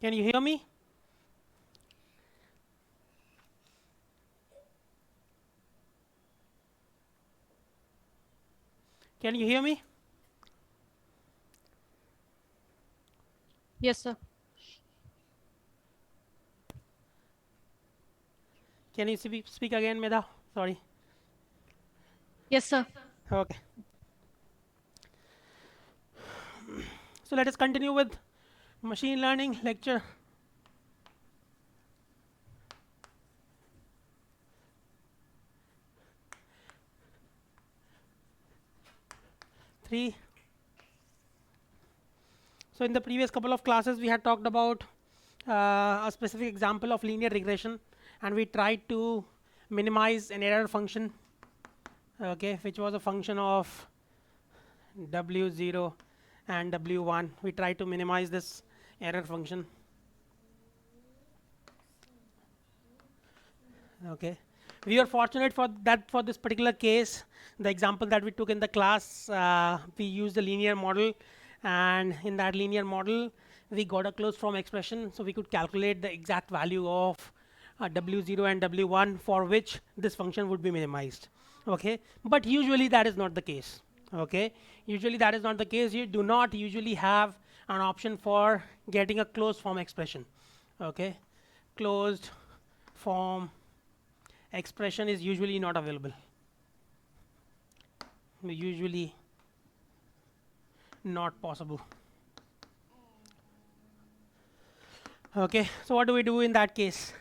Can you hear me? Can you hear me? Yes, sir. Can you speak again, Meda? Sorry. Yes, sir. Okay. So let us continue with machine learning lecture 3. So in the previous couple of classes, we had talked about a specific example of linear regression, and we tried to minimize an error function, okay, which was a function of w0 and w1. We tried to minimize this error function, okay. We are fortunate for that for this particular case, the example that we took in the class, we used the linear model, and in that linear model we got a closed form expression, so we could calculate the exact value of w0 and w1 for which this function would be minimized, okay. But usually that is not the case, okay. Usually that is not the case. You do not usually have an option for getting a closed form expression, okay. Closed form expression is usually not available, usually not possible, okay. So what do we do in that case?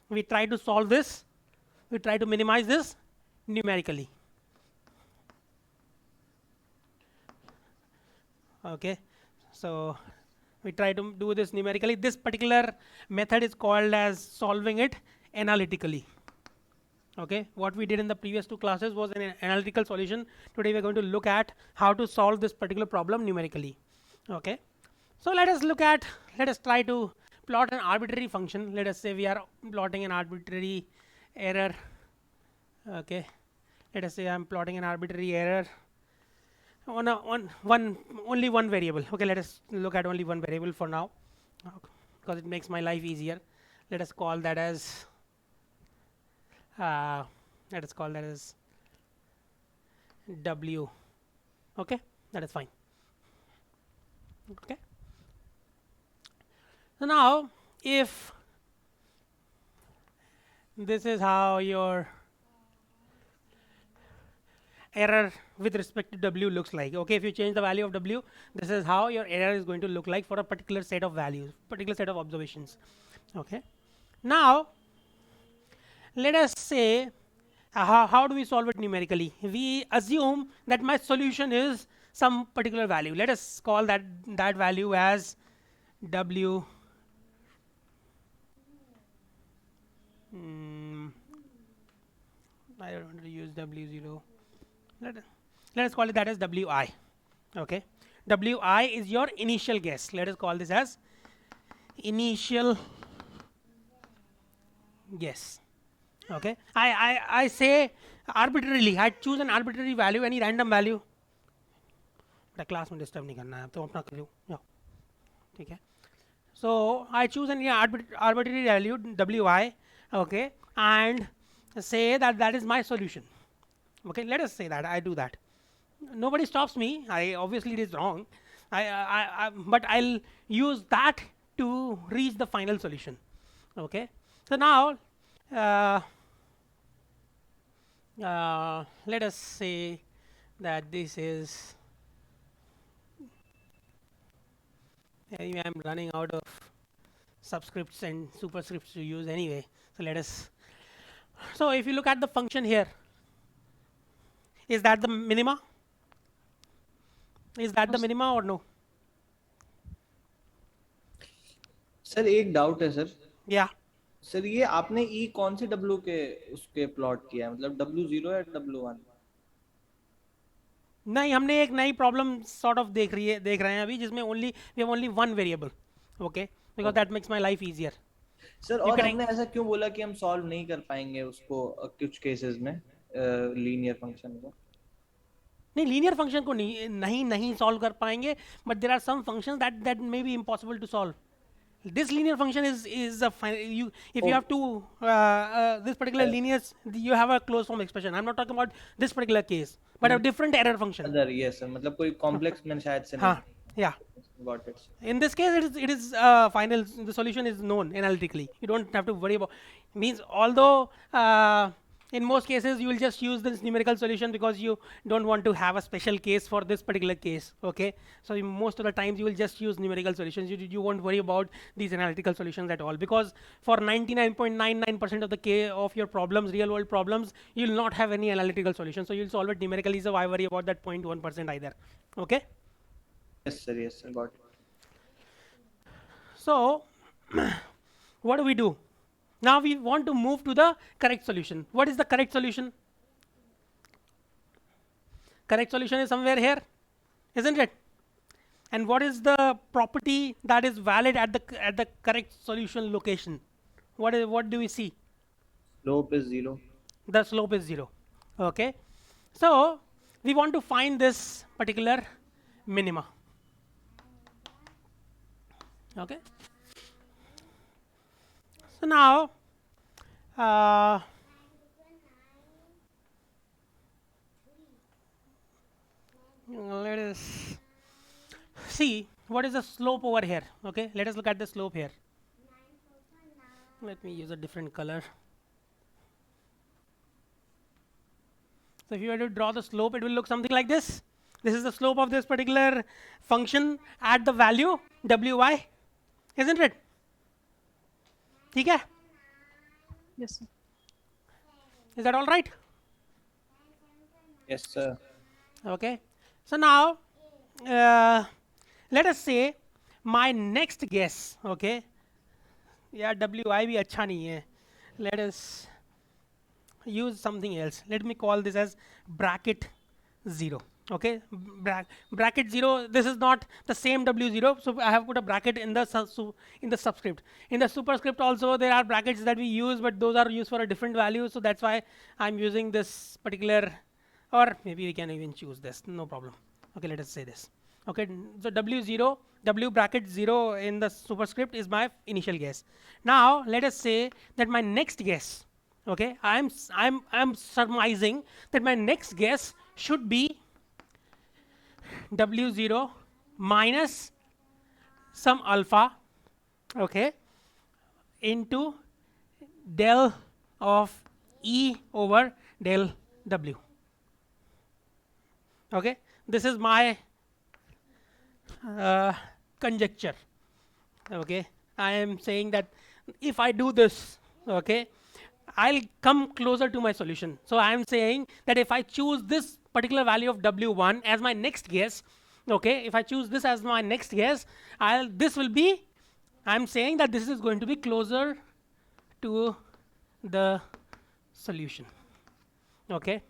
We try to solve this, we try to minimize this numerically, okay. So we try to do this numerically. This particular method is called as solving it analytically, okay. What we did in the previous two classes was an analytical solution. Today we are going to look at how to solve this particular problem numerically, okay. So let us try to plot an arbitrary function. Let us say we are plotting an arbitrary error, okay. Let us say I'm plotting an arbitrary error on only one variable, okay. Let us look at only one variable for now, because it makes my life easier. Let us call that as uh, let us call that as w, okay. That is fine, okay. So now if this is how your error with respect to w looks like, okay. If you change the value of w, this is how your error is going to look like for a particular set of values, particular set of observations, okay. Now let us say, how do we solve it numerically? We assume that my solution is some particular value. Let us call that value as w, I don't want to use w0. let, let us call it that as wi, okay. Wi is your initial guess. Let us call this as initial guess, okay. I say arbitrarily, I choose an arbitrary value, any random value. The class में disturb नहीं करना है, तो अपना करो ठीक है. So I choose an arbitrary value wi, okay, and say that that is my solution, okay. Let us say that I do that. Nobody stops me. I obviously it is wrong. But I'll use that to reach the final solution, okay. So now uh, let us say that this is, anyway, I'm running out of subscripts and superscripts to use anyway. So let us, so if you look at the function here, is that the minima? Is that the minima or no? Sir एक doubt है sir. Yeah. Sir ये आपने ई कौन से W के उसके plot किया है, मतलब w0 या w1? नहीं, हमने एक नई प्रॉब्लम सॉर्ट ऑफ देख रहे हैं अभी, जिसमें only we have only one variable, okay, because that makes my life easier. Sir you और कैन, हमने ऐसा क्यों बोला कि हम सॉल्व नहीं कर पाएंगे उसको कुछ केसेस में लीनियर फंक्शन को? नहीं, लीनियर फंक्शन को नहीं सॉल्व कर पाएंगे, but there are some functions that may be impossible to solve. This linear function is a you if you Oh. have to this particular linear you have a closed form expression. I'm not talking about this particular case, but a different error function. Other, yes sir. मतलब कोई complex में शायद से हाँ, नहीं. yeah. Got it. In this case, it is final. The solution is known analytically. You don't have to worry about. Means although in most cases you will just use this numerical solution because you don't want to have a special case for this particular case. Okay, so most of the times you will just use numerical solutions. You won't worry about these analytical solutions at all, because for 99.99% of the of your problems, real world problems, you will not have any analytical solution. So you'll solve it numerically. So why worry about that 0.1% either? Okay. Yes sir. Yes sir. Got it. So what do we do? Now we want to move to the correct solution. What is the correct solution? Correct solution is somewhere here, isn't it? And what is the property that is valid at the correct solution location? What do we see? Slope is 0. The slope is 0. Okay, so we want to find this particular minima. Okay, so now let us see what is the slope over here. Okay, let us look at the slope here. Let me use a different color. So if you were to draw the slope, it will look something like this. This is the slope of this particular function at the value wy, isn't it? ठीक है? Yes, sir. Is that all right? Yes sir. Okay, so now let us say my next guess. Okay, yeah, wi भी अच्छा नहीं है. Let us use something else. Let me call this as bracket 0. Okay, bracket 0, this is not the same w0, so I have put a bracket in the subscript. In the superscript also there are brackets that we use, but those are used for a different value, so that's why I'm using this particular, or maybe we can even choose this, no problem. Okay, let us say this. Okay, so w0, w bracket 0 in the superscript is my initial guess. Now let us say that my next guess, okay, I'm surmising that my next guess should be w0 minus some alpha, okay, into del of E over del W. Okay, this is my conjecture. Okay, I am saying that if I do this, okay, I'll come closer to my solution. So I am saying that if I choose this particular value of w1 as my next guess, okay, if I choose this as my next guess, this will be, I'm saying that this is going to be closer to the solution. Okay,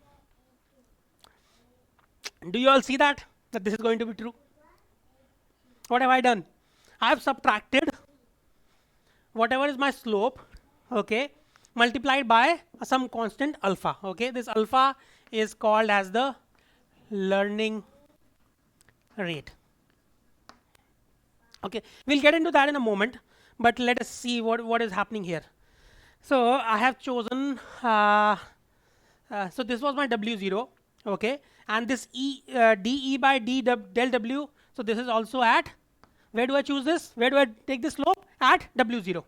do you all see that this is going to be true? What have I done? I have subtracted whatever is my slope, okay, multiplied by some constant alpha. Okay, this alpha is called as the learning rate. Okay, we'll get into that in a moment, but let us see what is happening here. So I have chosen so this was my w0, okay, and this de by d del w, so this is also at, where do I choose this, where do I take this slope? At w0.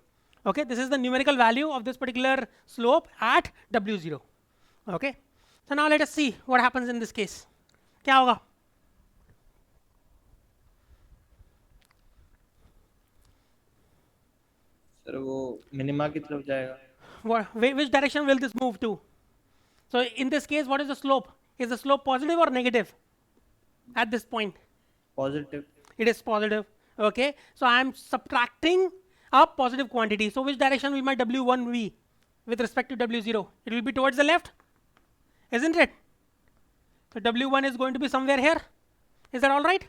Okay, this is the numerical value of this particular slope at w0. Okay, so now let us see what happens in this case. क्या होगा? Sir वो minima की तरफ जाएगा. Which direction will this move to? So in this case, what is the slope? Is the slope positive or negative at this point? Positive. It is positive. Okay, so I am subtracting a positive quantity. So which direction will my w1 be with respect to w0? It will be towards the left, isn't it? So w1 is going to be somewhere here. Is that all right?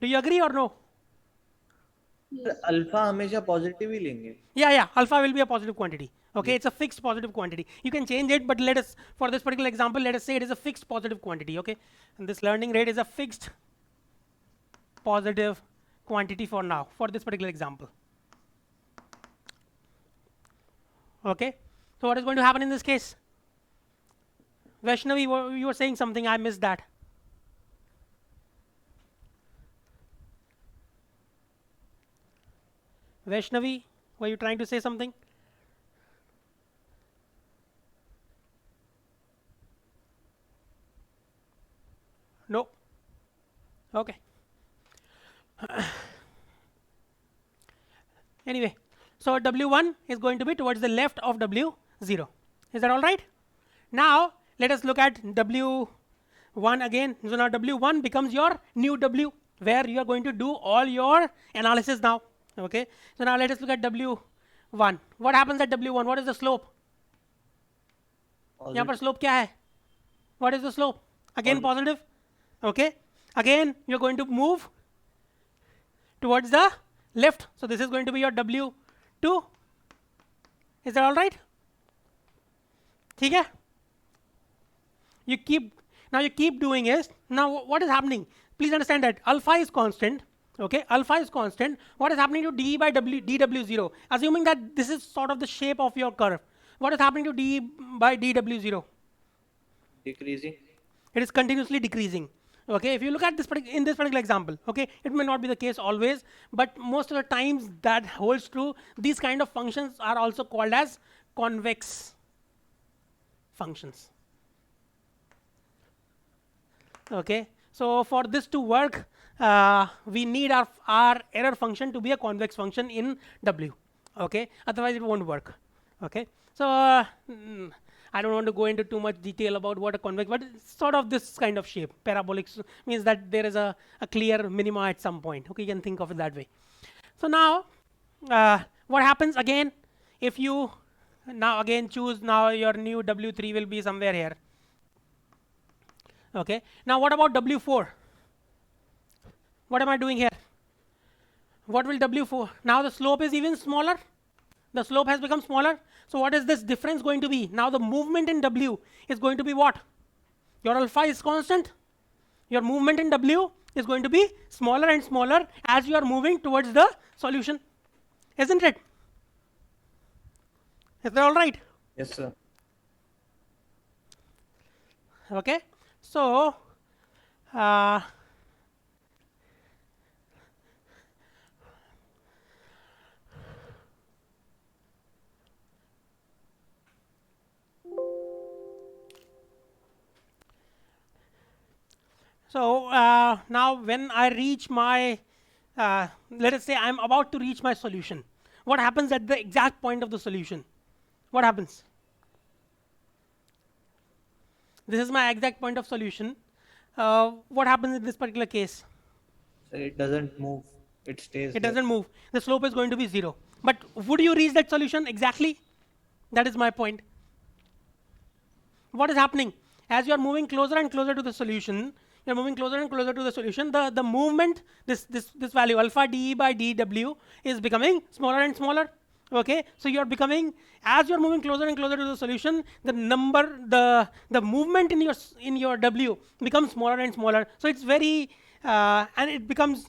Do you agree or no? Alpha हमेशा positive ही लेंगे. Yeah, alpha will be a positive quantity. Okay, it's a fixed positive quantity. You can change it, but let us, for this particular example, let us say it is a fixed positive quantity. Okay, and this learning rate is a fixed positive quantity for now, for this particular example. Okay, so what is going to happen in this case? Vaishnavi, you were saying something, I missed that. Vaishnavi, were you trying to say something? No. Okay. Anyway, so W1 is going to be towards the left of W0. Is that all right? Now, let us look at W1 again. So now W1 becomes your new W, where you are going to do all your analysis now. Okay. So now let us look at W1. What happens at W1? What is the slope? यहाँ पर slope क्या है? What is the slope? Again positive. Okay. Again, you're going to move towards the left. So this is going to be your W2. Is that all right? ठीक है? You keep doing is, now what is happening? Please understand that alpha is constant. Okay, alpha is constant. What is happening to d by dw0? Assuming that this is sort of the shape of your curve. What is happening to d by dw0? Decreasing. It is continuously decreasing. Okay, if you look at this in this particular example, okay, it may not be the case always, but most of the times that holds true. These kind of functions are also called as convex functions. Okay, so for this to work, we need our error function to be a convex function in W. Okay, otherwise it won't work. Okay, so I don't want to go into too much detail about what a convex, but it's sort of this kind of shape. Parabolic means that there is a clear minima at some point. Okay, you can think of it that way. So now, what happens again if you now again choose, now your new W3 will be somewhere here. Okay, now what about W4? What am I doing here? What will W4? Now the slope is even smaller. The slope has become smaller. So what is this difference going to be? Now the movement in W is going to be what? Your alpha is constant. Your movement in W is going to be smaller and smaller as you are moving towards the solution. Isn't it? Is that all right? Yes, sir. Okay. So, now when I reach my, let us say I'm about to reach my solution. What happens at the exact point of the solution? What happens? This is my exact point of solution. What happens in this particular case? So it doesn't move. It stays. It doesn't move. The slope is going to be 0. But would you reach that solution exactly? That is my point. What is happening? As you are moving closer and closer to the solution, you're moving closer and closer to the solution. The movement, this value alpha d by dw is becoming smaller and smaller. Okay, so you are becoming, as you are moving closer and closer to the solution, the movement in your w becomes smaller and smaller. So it's very and it becomes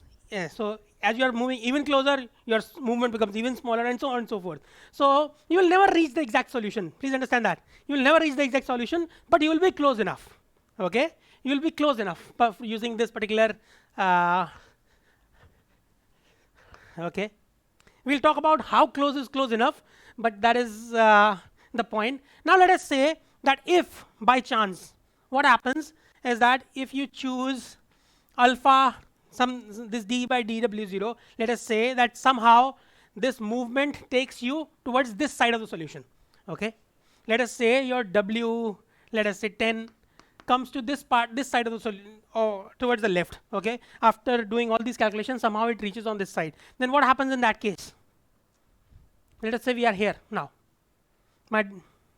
so as you are moving even closer, your movement becomes even smaller, and so on and so forth. So you will never reach the exact solution. Please understand that you will never reach the exact solution, but you will be close enough. Okay, you will be close enough using this particular. Okay, we'll talk about how close is close enough, but that is the point. Now let us say that if by chance what happens is that if you choose alpha this d by dw0, let us say that somehow this movement takes you towards this side of the solution. Okay, let us say your w, let us say 10 comes to this side of the solution, or towards the left. Okay, after doing all these calculations, somehow it reaches on this side. Then what happens in that case? Let us say we are here now. My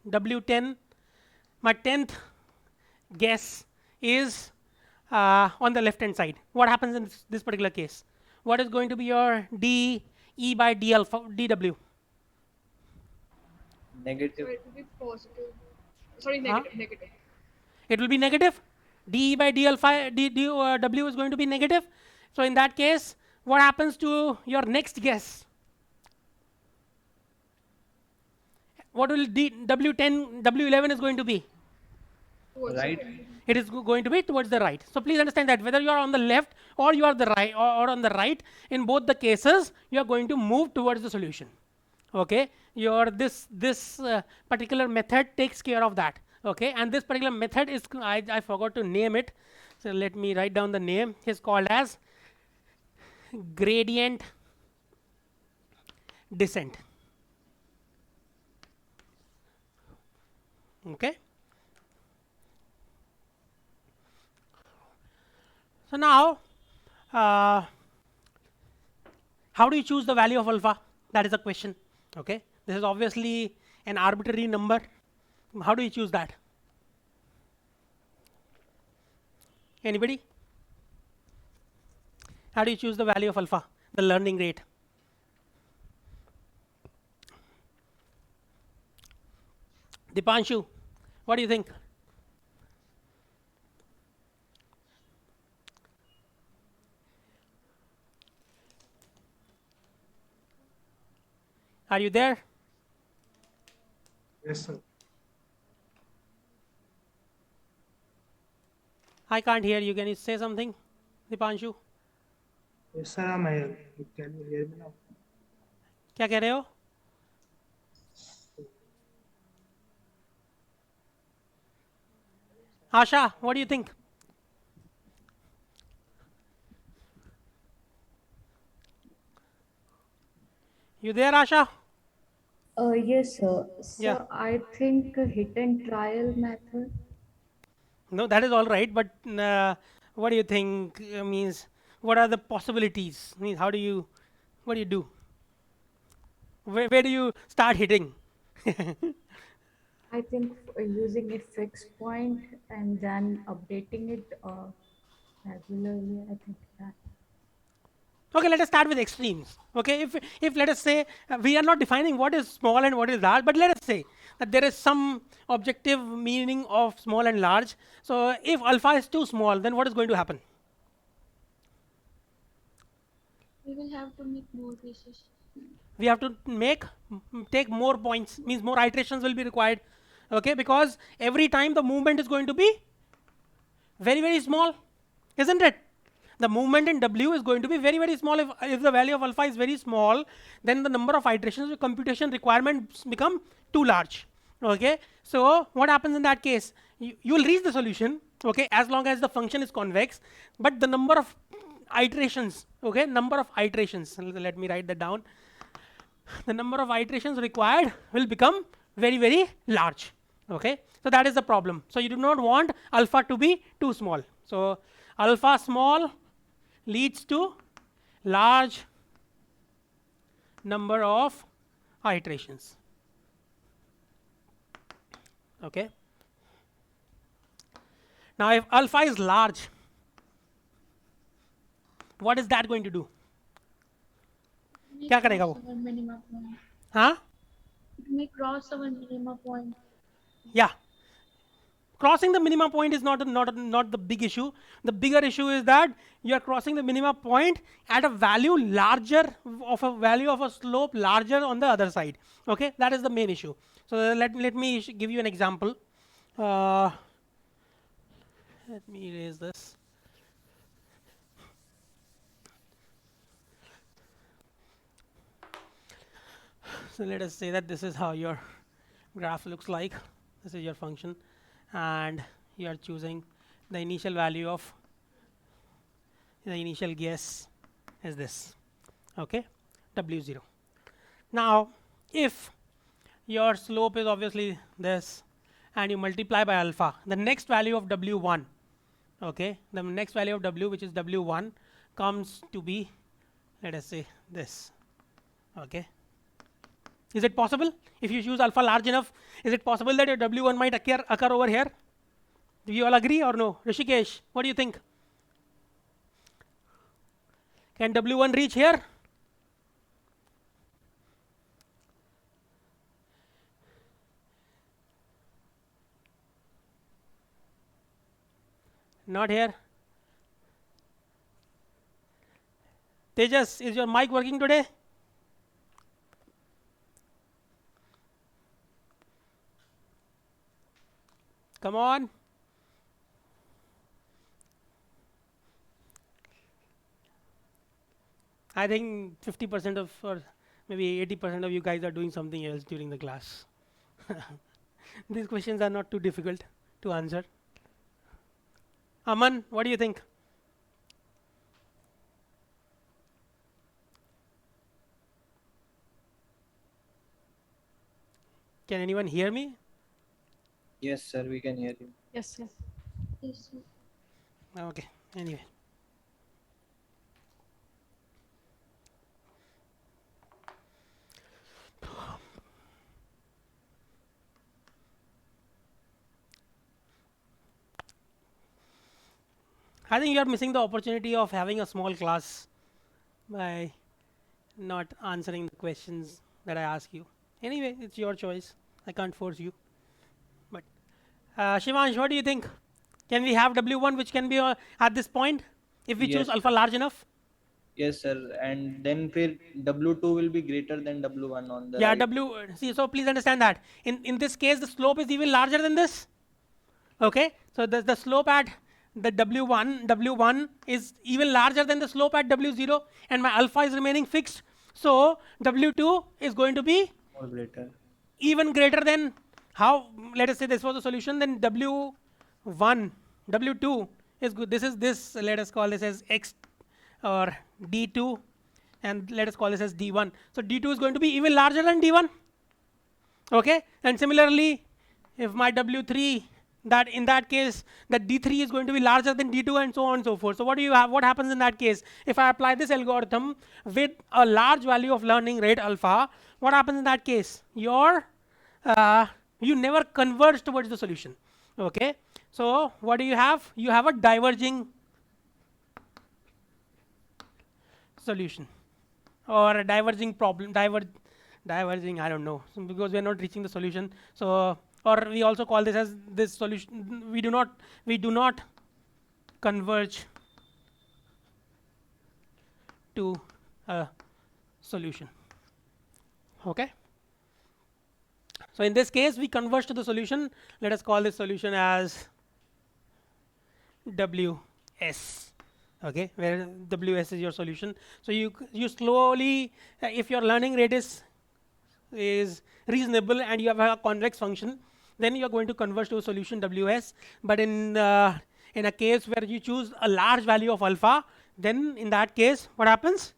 W10, my 10th guess is on the left hand side. What happens in this particular case? What is going to be your D E by d alpha dw? Negative. So it will be positive. Sorry, Huh? negative. It will be negative. dE by d alpha w is going to be negative. So in that case, what happens to your next guess? What will w10 w11 is going to be? Towards Right. the right. It is going to be towards the right. So please understand that whether you are on the left or you are the right or on the right, in both the cases you are going to move towards the solution. Okay, your this particular method takes care of that. Okay, and this particular method is I forgot to name it, so let me write down the name. Is called as gradient descent. Okay. So now, how do you choose the value of alpha? That is a question. Okay, this is obviously an arbitrary number. How do you choose that? Anybody? How do you choose the value of alpha, the learning rate? Dipanshu, what do you think? Are you there? Yes, sir. I can't hear you. Can you say something, Dipanshu? Yes, sir, I'm here. Can you hear me now? क्या कह रहे हो? Asha, what do you think? You there, Asha? Yes, sir. Yeah. So I think a hit and trial method. No, that is all right. But what do you think? Means what are the possibilities? Means how do you, what do you do? Where do you start hitting? I think using a fixed point and then updating it regularly. I think that. Okay, let us start with extremes. Okay, if let us say we are not defining what is small and what is large, but let us say that there is some objective meaning of small and large. So if alpha is too small, then what is going to happen? We will have to make more cases. We have to take more points, means more iterations will be required. Okay, because every time the movement is going to be very small, isn't it? The movement in W is going to be very small. If the value of alpha is very small, then the number of iterations, computation requirements become too large. Okay, so what happens in that case? You will reach the solution, okay, as long as the function is convex, but the number of iterations, okay, number of iterations, let me write that down. The number of iterations required will become very large. Okay, so that is the problem. So you do not want alpha to be too small. So alpha small leads to large number of iterations. Okay. Now if alpha is large, what is that going to do? क्या करेगा वो? Our minimum point. हाँ? It may cross our minimum point. Yeah. Crossing the minimum point is not the big issue. The bigger issue is that you are crossing the minimum point at a value larger of a value of a slope larger on the other side. Okay, that is the main issue. So let me give you an example. Let me erase this. So let us say that this is how your graph looks like. This is your function, and you are choosing the initial value of the initial guess is this. Okay, W0. Now, if your slope is obviously this, and you multiply by alpha, the next value of W1, okay, the next value of W, which is W1, comes to be, let us say, this. Okay. Is it possible? If you choose alpha large enough, is it possible that your W1 might occur over here? Do you all agree or no? Rishikesh, what do you think? Can W1 reach here? Not here. Tejas, is your mic working today? Come on. I think 50% of, or maybe 80% of you guys are doing something else during the class. These questions are not too difficult to answer. Aman, what do you think? Can anyone hear me? Yes, sir, we can hear you. Yes, sir. Yes, sir. Okay, anyway. I think you are missing the opportunity of having a small class by not answering the questions that I ask you. Anyway, it's your choice. I can't force you. But Shivansh, what do you think? Can we have W1 which can be at this point if we Yes. choose alpha large enough? Yes, sir. And then फिर W2 will be greater than W1 on the Yeah, right. see, so please understand that. In this case, the slope is even larger than this. Okay, so the slope at the W1 is even larger than the slope at W0, and my alpha is remaining fixed. So W2 is going to be More greater. even greater than how, let us say this was the solution, then W1, W2 is good. This is this, let us call this as X or D2, and let us call this as D1. So D2 is going to be even larger than D1. Okay, and similarly, if my W3, that in that case, that D3 is going to be larger than D2 and so on and so forth. So what do you have? What happens in that case? If I apply this algorithm with a large value of learning rate alpha, what happens in that case? You never converge towards the solution. Okay, so what do you have? You have a diverging solution or a diverging problem, diverging, I don't know, because we are not reaching the solution. So, or we also call this as this solution. We do not converge to a solution. Okay. So in this case, we converge to the solution. Let us call this solution as WS. Okay, where WS is your solution. So you slowly, if your learning rate is reasonable and you have a convex function, then you are going to converge to a solution WS. But in a case where you choose a large value of alpha, then in that case, what happens?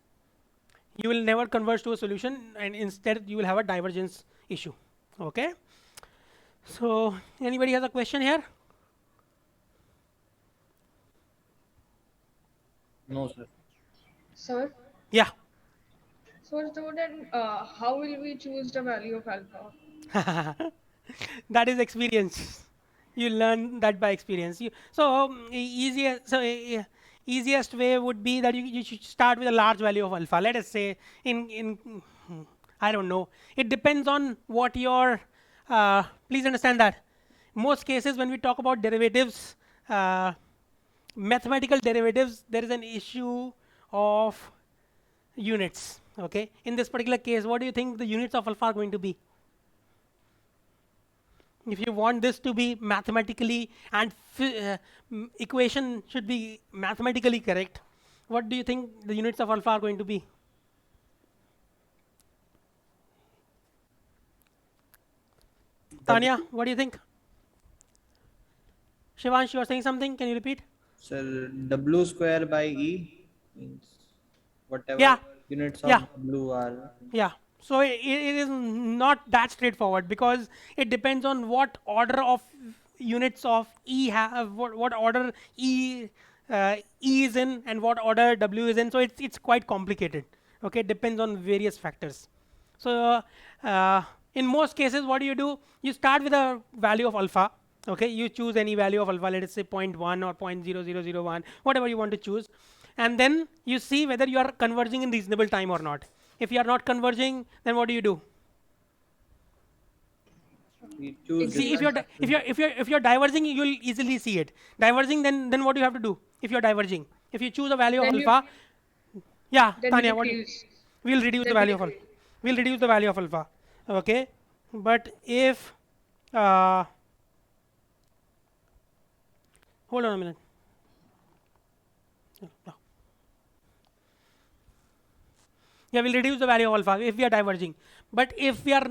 You will never converge to a solution, and instead you will have a divergence issue. Okay. So anybody has a question here? No, sir. Sir, Yeah. so then how will we choose the value of alpha? That is experience. You learn that by experience. Easiest way would be that you should start with a large value of alpha. Let us say I don't know. It depends on what your please understand that most cases when we talk about derivatives, mathematical derivatives, there is an issue of units. Okay. In this particular case, what do you think the units of alpha are going to be? If you want this to be mathematically and equation should be mathematically correct, what do you think the units of alpha are going to be? Tanya, what do you think? Shivansh, you are saying something. Can you repeat? Sir, W square by E means whatever Yeah. units Yeah. of W are. Yeah. So it is not that straightforward because it depends on what order of units of E have, what order E is in and what order W is in. So it's quite complicated. Okay, it depends on various factors. So in most cases, what do? You start with a value of alpha. Okay, you choose any value of alpha. Let us say 0.1 or 0.0001, whatever you want to choose, and then you see whether you are converging in reasonable time or not. If you are not converging, then what do? we choose See, if different. if you're diverging, you'll easily see it. Diverging, then what do you have to do? If you're diverging, if you choose a value of Then alpha, yeah, then we Tanya, what? decrease. We'll reduce the Then we value of alpha. decrease. We'll reduce the value of alpha. Okay, but if uh, hold on a minute. Yeah, we'll reduce the value of alpha if we are diverging. But if we are,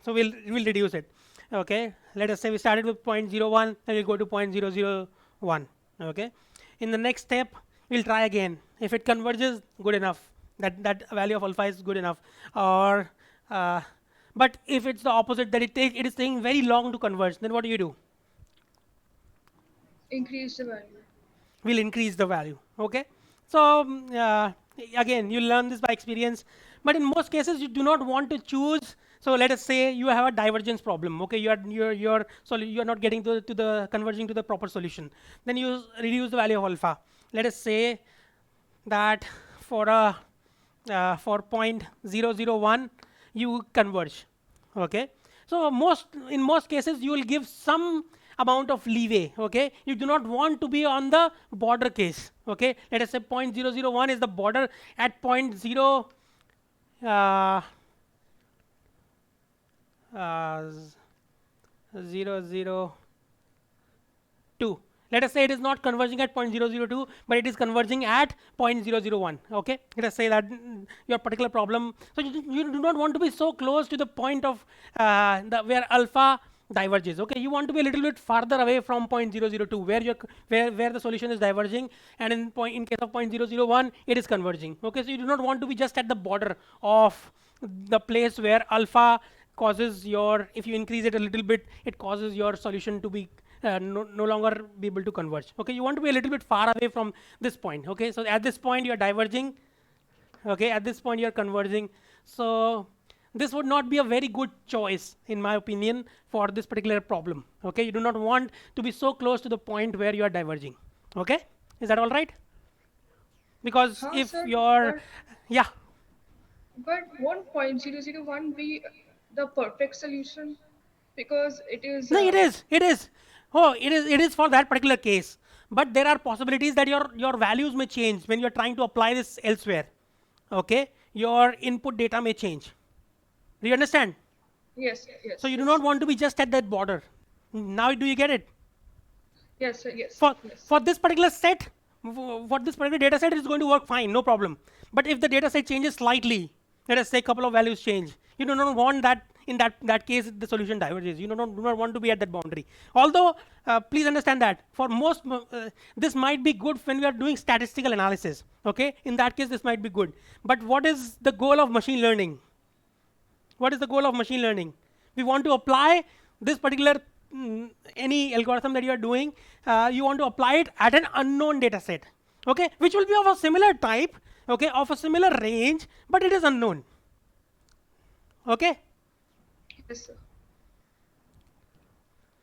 so we'll reduce it. Okay, let us say we started with 0.01 and we'll go to 0.001. Okay, in the next step we'll try again. If it converges, good enough. That value of alpha is good enough. Or but if it's the opposite, that it is taking very long to converge, then what do? Increase the value. Will increase the value. Okay, so again, you learn this by experience, but in most cases you do not want to choose. So let us say you have a divergence problem. Okay, you're not getting to the converging to the proper solution. Then you reduce the value of alpha. Let us say that for a for 0.001 you converge. Okay, so in most cases you will give some amount of leeway. Okay, you do not want to be on the border case. Okay, let us say 0.001 is the border. At 0.0 002, let us say it is not converging at 0.002, but it is converging at 0.001. Okay, let us say that your particular problem, so you do not want to be so close to the point of where alpha diverges. Okay, you want to be a little bit farther away from 0.002 where the solution is diverging, and in case of 0.001 it is converging. Okay, so you do not want to be just at the border of the place where alpha causes your, if you increase it a little bit, it causes your solution to be no longer be able to converge. Okay, you want to be a little bit far away from this point. Okay, so at this point you are diverging. Okay, at this point you are converging. So this would not be a very good choice, in my opinion, for this particular problem. Okay, you do not want to be so close to the point where you are diverging. Okay, is that all right? Because Huh, if sir, you're, yeah, but won't 0.001 be the perfect solution? Because it is no, it is. Oh, it is for that particular case. But there are possibilities that your values may change when you are trying to apply this elsewhere. Okay, your input data may change. Do you understand? yes, yes, So you do yes. not want to be just at that border. Now do you get it? Yes, sir, yes, For yes. for this particular set, for this particular data set, it is going to work fine, no problem. But if the data set changes slightly, let us say a couple of values change, you do not want that. In that case, the solution diverges. You do not want to be at that boundary. Although, please understand that for most, this might be good when we are doing statistical analysis. Okay, in that case, this might be good. But what is the goal of machine learning? What is the goal of machine learning? We want to apply this particular any algorithm that you are doing. You want to apply it at an unknown data set. Okay, which will be of a similar type. Okay, of a similar range, but it is unknown. Okay. Yes, sir.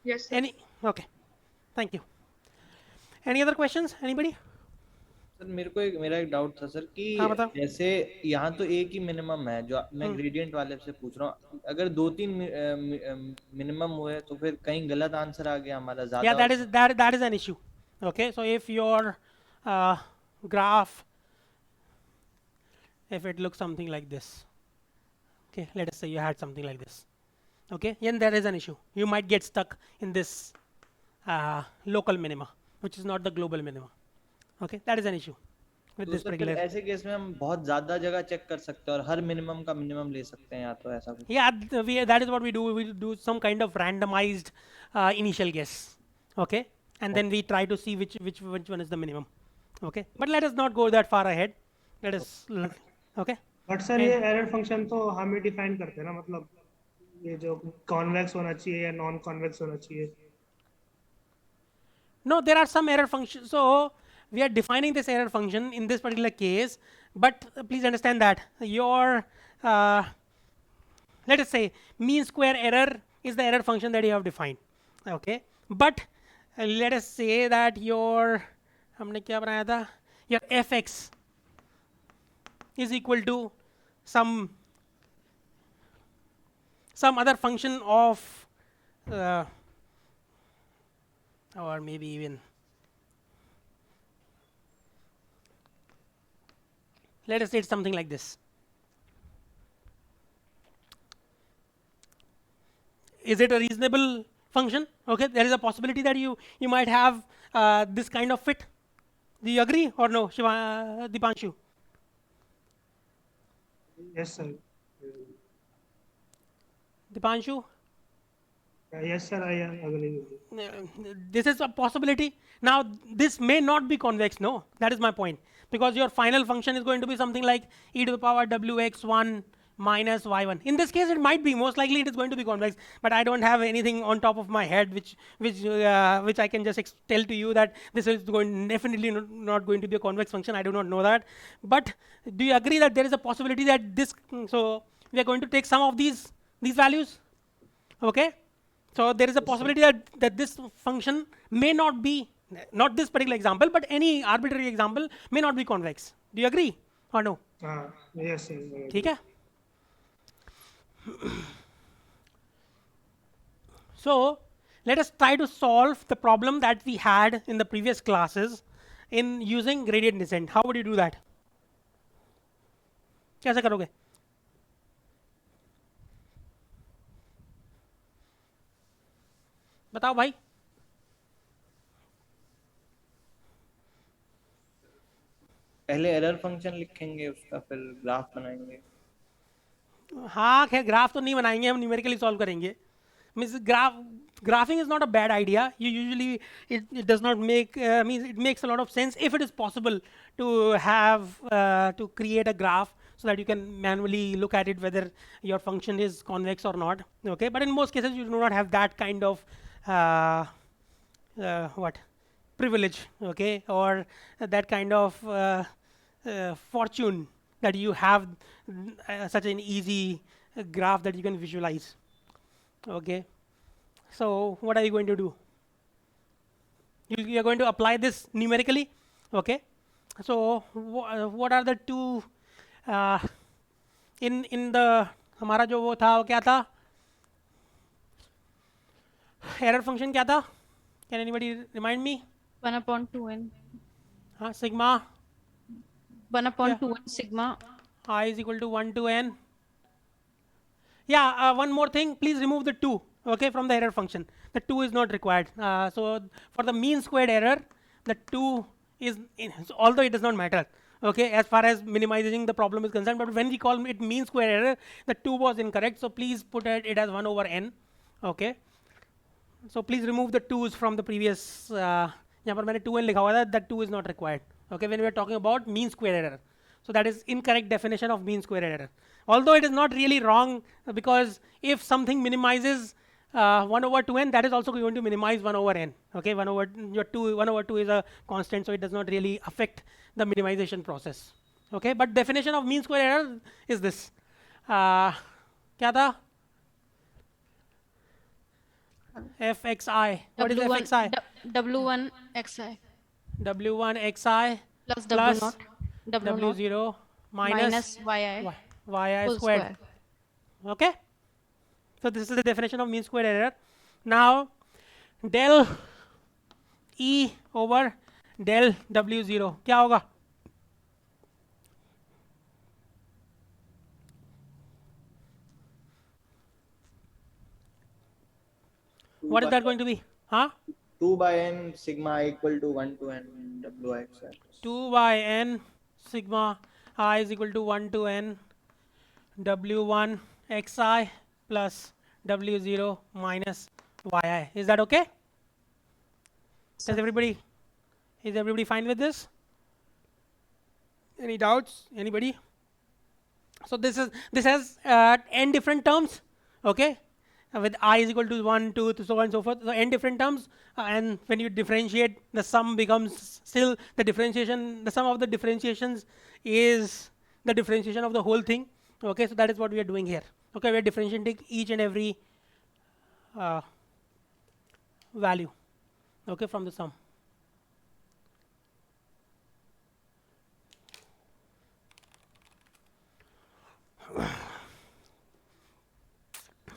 Yes, sir. Any? Okay. Thank you. Any other questions? Anybody? Sir मेरा एक doubt था sir कि हाँ, बताओ। जैसे यहाँ तो एक ही मिनिमम है जो मैं ग्रेडियंट वाले से पूछ रहा हूँ, अगर 2-3 मिनिमम हुए तो फिर कहीं गलत आंसर आ गया हमारा Yeah, ज्यादा that is an issue. Okay, so if your graph, if it looks something like this, okay, let us say you had something like this. Okay, then there is an issue. You might get stuck in this local minima, which is not the global minima. Okay, that is an issue with तो this sir फिर particular. ऐसे case में हम बहुत ज्यादा जगह check कर सकते हैं और हर मिनिमम का मिनिमम ले सकते हैं या तो ऐसा कुछ Yeah, that is what we do. We do some kind of randomized initial guess. Okay, and then we try to see which one is the minimum. Okay, but let us not go that far ahead. Let us. Okay. But sir ये error function तो हम ही define करते हैं ना, मतलब ये जो convex होना चाहिए या नॉन कॉन्वेक्स होना चाहिए. No, there are some error functions. So we are defining this error function in this particular case, but please understand that your let us say mean square error is the error function that you have defined. Okay, but let us say that your हमने क्या बनाया था, your fx is equal to some other function of or maybe even let us say it's something like this. Is it a reasonable function? Okay, there is a possibility that you might have this kind of fit. Do you agree or no, Dipanshu? Yes, sir. Dipanshu, Yes, sir. I agree with you. this is a possibility. Now, this may not be convex. No, that is my point, because your final function is going to be something like e to the power wx1 minus y1. In this case, it might be, most likely it is going to be convex, but I don't have anything on top of my head which I can just tell to you that this is definitely not going to be a convex function. I do not know that. But do you agree that there is a possibility that this, so we are going to take some of these values? Okay, so there is a possibility that this function may not be, not this particular example, but any arbitrary example may not be convex. Do you agree or no? Yes, sir. I agree. ठीक है? So let us try to solve the problem that we had in the previous classes in using gradient descent. How would you do that? कैसे करोगे? बताओ भाई. पहले error function लिखेंगे, उसका फिर ग्राफ बनाएंगे. हाँ खैर ग्राफ तो नहीं बनाएंगे, हम न्यूमेरिकली सॉल्व करेंगे. Means graphing is not a bad idea. You usually it does not make means it makes a lot of sense if it is possible to have to create a graph so that you can manually look at it whether your function is convex or not. Okay, but in most cases you do not have that kind of what privilege, okay, or that kind of fortune that you have such an easy graph that you can visualize. Okay, so what are you going to do? You are going to apply this numerically. Okay, so what are the two in the हमारा जो वो था वो क्या था? Error function क्या था? Can anybody remind me? 1 upon 2n. हाँ, sigma 1 upon Yeah. 2n sigma. I is equal to 1 to n. Yeah, one more thing, please remove the 2, okay, from the error function. The 2 is not required. So for the mean squared error, the 2 is, although it does not matter, okay, as far as minimizing the problem is concerned, but when we call it mean square error, the 2 was incorrect, so please put it as 1 over n, okay. So please remove the 2's from the previous, यहाँ पर मैंने 2n लिखा हुआ था, that 2 is not required, okay, when we are talking about mean square error. So that is incorrect definition of mean square error. Although it is not really wrong, because if something minimizes 1 over 2n, that is also going to minimize 1 over n. Okay, 1 over 2 is a constant, so it does not really affect the minimization process. Okay, but definition of mean square error is this. क्या था? fxi. What is fxi? W1 xi w1 xi plus plus W0 W0 w0 minus yi yi whole squared. square. Okay, so this is the definition of mean square error. Now del e over del w0 क्या होगा? What is that going to be? Huh? 2 by n sigma I equal to 1 to n wx. 2 by n sigma I is equal to 1 to n w1 xi plus w0 minus yi. Is that okay? Is everybody fine with this? Any doubts? Anybody? So this has n different terms, okay, with I is equal to 1, 2, so on and so forth. So n different terms, and when you differentiate, the sum becomes still the differentiation. The sum of the differentiations is the differentiation of the whole thing. Okay, so that is what we are doing here. Okay, we are differentiating each and every value, okay, from the sum.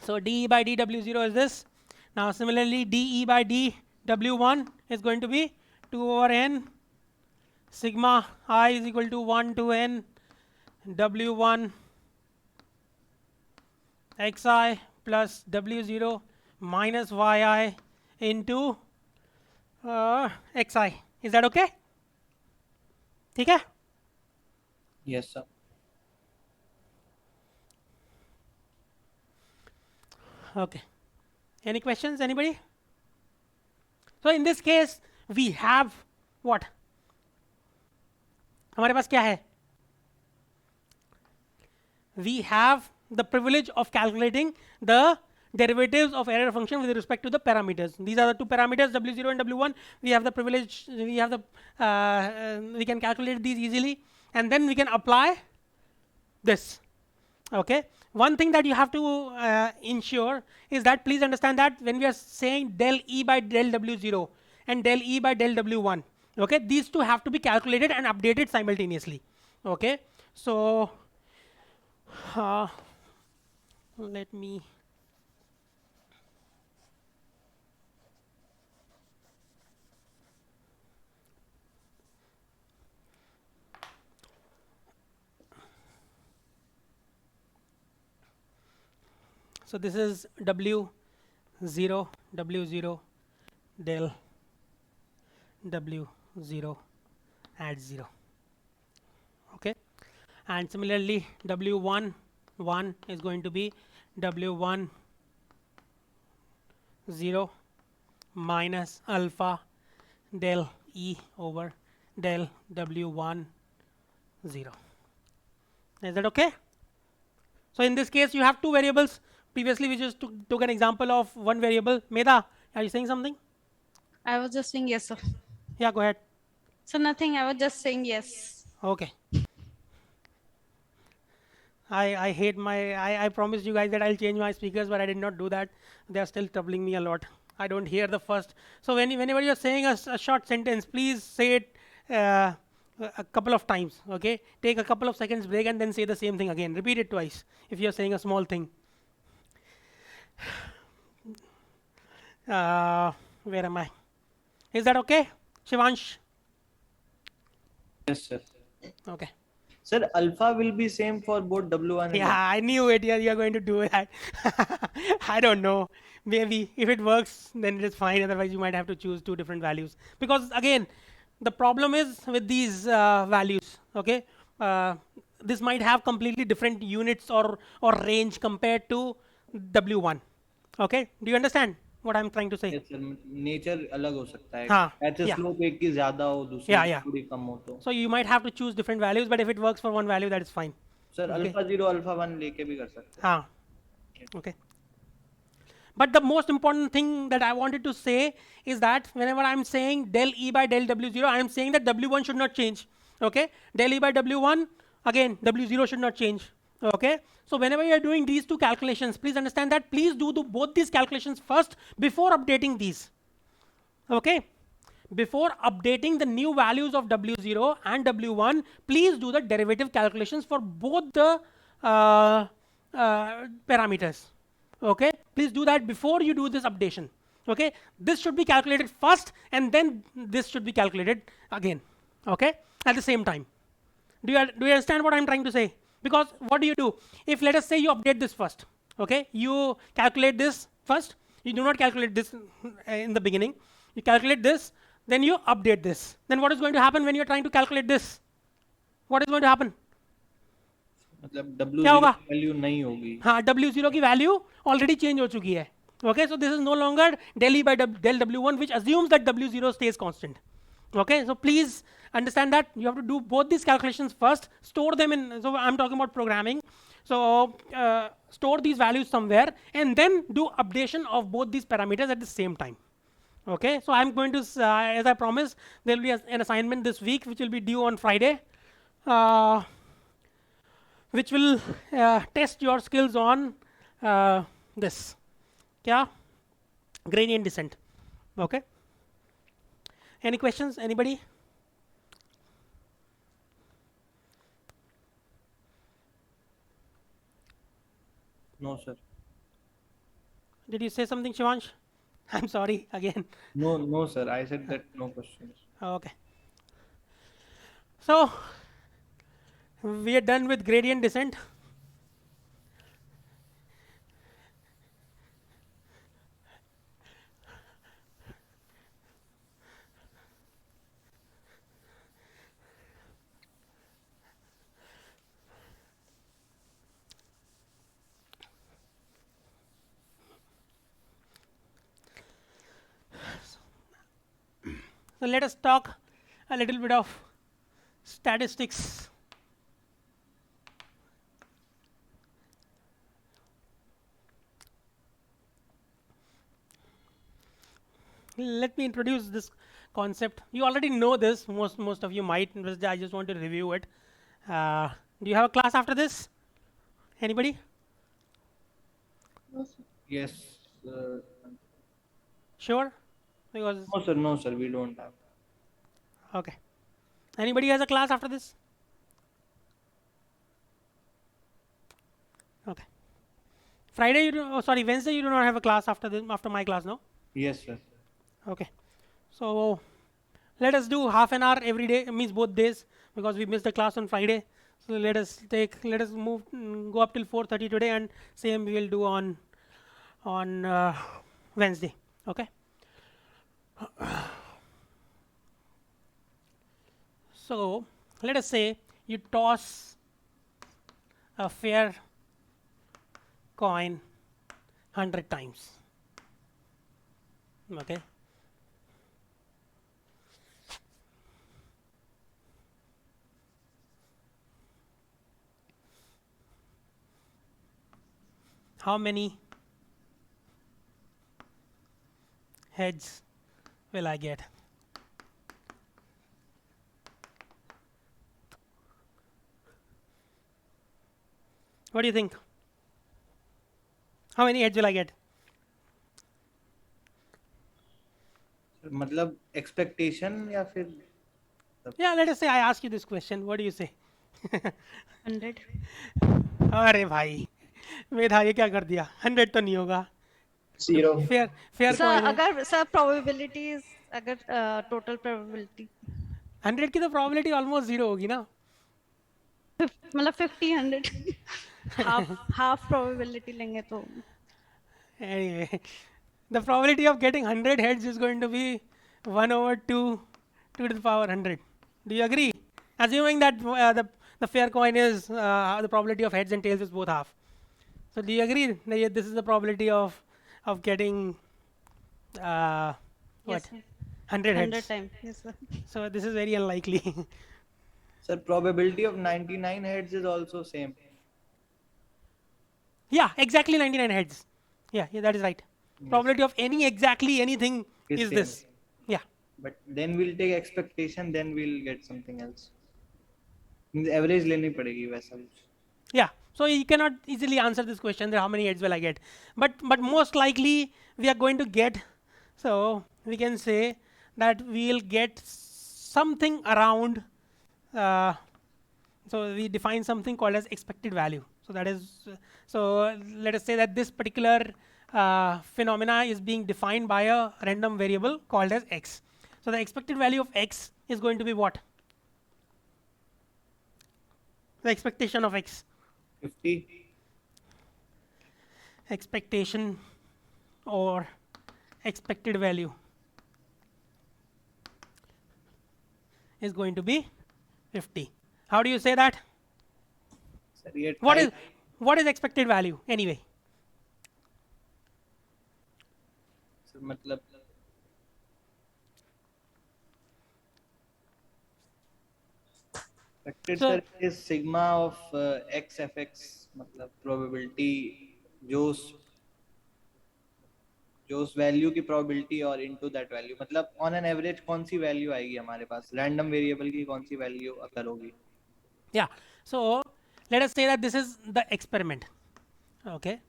So d by dw0 is this. Now similarly, dE by dW1 is going to be 2 over n sigma I is equal to 1 to n W1 xi plus W0 minus yi into xi. Is that okay? ठीक है? Yes, sir. Okay. Any questions? Anybody? So in this case, we have what? हमारे पास क्या है? We have the privilege of calculating the derivatives of error function with respect to the parameters. These are the two parameters, W0 and W1. We have the privilege, we have the, we can calculate these easily, and then we can apply this. Okay. One thing that you have to ensure is that please understand that when we are saying del E by del W0 and del E by del W1, okay, these two have to be calculated and updated simultaneously. Okay. So let me so this is W0 W0 del W0 at 0. Okay, and similarly W1 1 is going to be W1 0 minus alpha del E over del W1 0. Is that okay? So in this case, you have two variables. Previously, we just took an example of one variable. Meda, are you saying something? I was just saying yes, sir. Yeah, go ahead. So nothing, I was just saying yes. Okay. I hate my, I promised you guys that I'll change my speakers, but I did not do that. They are still troubling me a lot. I don't hear the first. So whenever you're saying a short sentence, please say it a couple of times. Okay. Take a couple of seconds break and then say the same thing again. Repeat it twice if you're saying a small thing. Where am I? Is that okay, Shivansh? Yes, sir. Okay. Sir, alpha will be same for both W1 and Yeah, I knew it. Yeah, you're going to do that. I don't know. Maybe if it works, then it is fine. Otherwise, you might have to choose two different values. Because again, the problem is with these values. Okay, this might have completely different units or range compared to W1. Okay, do you understand what I'm trying to say? Yes, sir. Nature अलग हो सकता है. हाँ, ऐसे yeah. slope एक की ज़्यादा हो, दूसरी Yeah, yeah. थोड़ी कम हो तो. So you might have to choose different values, but if it works for one value, that is fine. Sir, alpha 0, alpha 1 लेके भी कर सकते हैं. हाँ. Okay. But the most important thing that I wanted to say is that whenever I'm saying del E by del W0, I'm saying that W1 should not change. Okay. Del E by W1, again, W0 should not change. Okay. So whenever you are doing these two calculations, please understand that please do both these calculations first before updating these. Okay. Before updating the new values of W0 and W1, please do the derivative calculations for both the parameters. Okay, please do that before you do this updation. Okay, this should be calculated first and then this should be calculated again. Okay, at the same time. Do you understand what I'm trying to say? Because what do you do? If let us say you update this first, okay, you calculate this first, you do not calculate this in the beginning, you calculate this, then you update this. Then what is going to happen when you're trying to calculate this? What is going to happen? मतलब W0 क्या होगा? Value नहीं होगी. हाँ, W0 की value already change हो चुकी है. Okay, so this is no longer del E by del W1, which assumes that W0 stays constant. Okay, so please understand that you have to do both these calculations first, store them in, so I'm talking about programming. So store these values somewhere and then do updation of both these parameters at the same time. Okay, so I'm going to, as I promised, there will be an assignment this week which will be due on Friday, which will test your skills on this. Kya? Gradient descent. Okay. Any questions? Anybody? No, sir. Did you say something, Shivansh? I'm sorry again. No, no, sir. I said that no questions. Okay. So we are done with gradient descent. So let us talk a little bit of statistics. Let me introduce this concept. You already know this. Most of you might. I just want to review it. Do you have a class after this? Anybody? No, sir. Yes. Sure? Because No, sir. No, sir. We don't have. okay. Anybody has a class after this? Okay. Friday, you do, oh, sorry, Wednesday, you do not have a class after after my class, no? Yes, sir. Okay. So let us do half an hour every day, means both days, because we missed the class on Friday. So let us move, go up till 4:30 today, and same we will do on Wednesday. Okay. So let us say you toss a fair coin 100 times. Okay. How many heads will I get? What do you think? How many heads will I get? मतलब expectation या फिर Yeah, let us say I ask you this question. What do you say? 100. अरे भाई मेधा ये क्या कर दिया 100 तो नहीं होगा Zero. Fair fair Sir, coin अगर sir probability is अगर total probability 100 की तो प्रोबेबिलिटी ऑलमोस्ट जीरो होगी ना मतलब 50 100 half probability लेंगे तो anyway the probability of getting 100 heads is going to be 1 over 2 to the power 100. Do you agree? Assuming that the fair coin is the probability of heads and tails is both half. So do you agree that this is the probability of getting what yes sir. 100 100 heads? times. Yes sir. So this is very unlikely. sir probability of 99 heads is also same. Yeah, exactly 99 heads. Yeah, that is right. Probability of any exactly anything Is is same. this. Yeah. But then we'll take expectation, then we'll get something else. Means average लेनी पड़ेगी वैसा कुछ. Yeah. So you cannot easily answer this question that how many heads will I get. But most likely we are going to get, so we can say that we'll get something around so we define something called as expected value. So that is so let us say that this particular phenomena is being defined by a random variable called as x. So the expected value of x is going to be what? The expectation of x. 50. Expectation or expected value is going to be 50. How do you say that? Sir, ये What is expected value anyway? sir, मतलब expected So- sir is sigma of x fx मतलब probability जो उस value की probability और into that value मतलब on an average कौन सी value आएगी हमारे पास रैंडम वेरिएबल की कौन सी वैल्यू अकर होगी. Yeah. So let us say that this is the experiment. Okay.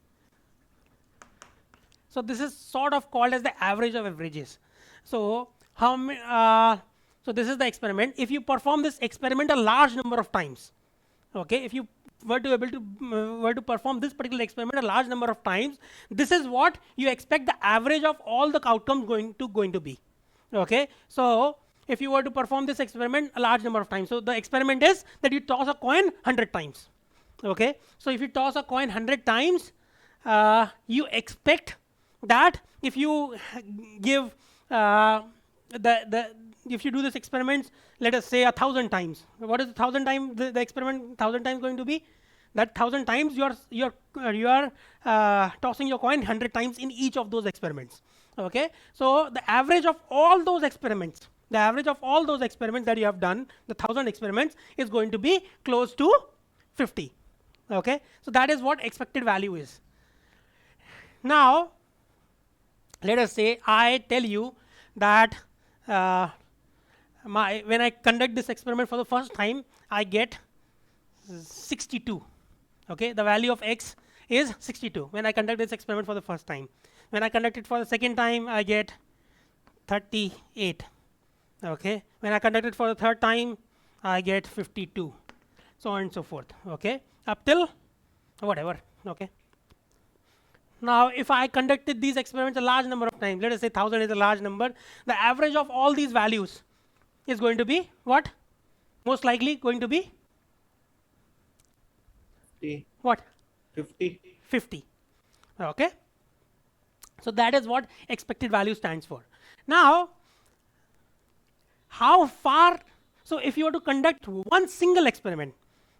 So this is sort of called as the average of averages. So so this is the experiment. If you perform this experiment a large number of times, okay, if you were to perform this particular experiment a large number of times, this is what you expect the average of all the outcomes going to be. Okay, so if you were to perform this experiment a large number of times, so the experiment is that you toss a coin 100 times. Okay, so if you toss a coin 100 times, you expect that if you give if you do this experiment, let us say 1,000 times. What is 1,000 times the experiment 1,000 times going to be? That 1,000 times you are tossing your coin 100 times in each of those experiments. Okay, so the average of all those experiments, that you have done, the 1,000 experiments, is going to be close to 50. Okay, so that is what expected value is. Now, let us say I tell you that when I conduct this experiment for the first time, I get 62. Okay, the value of x is 62 when I conduct this experiment for the first time. When I conduct it for the second time, I get 38. Okay, when I conduct it for the third time, I get 52, so on and so forth. Okay, up till whatever. Okay. Now, if I conducted these experiments a large number of times, let us say 1,000 is a large number, the average of all these values is going to be what? Most likely going to be 50. what? 50. 50. Okay. So that is what expected value stands for. Now, how far? So if you were to conduct one single experiment,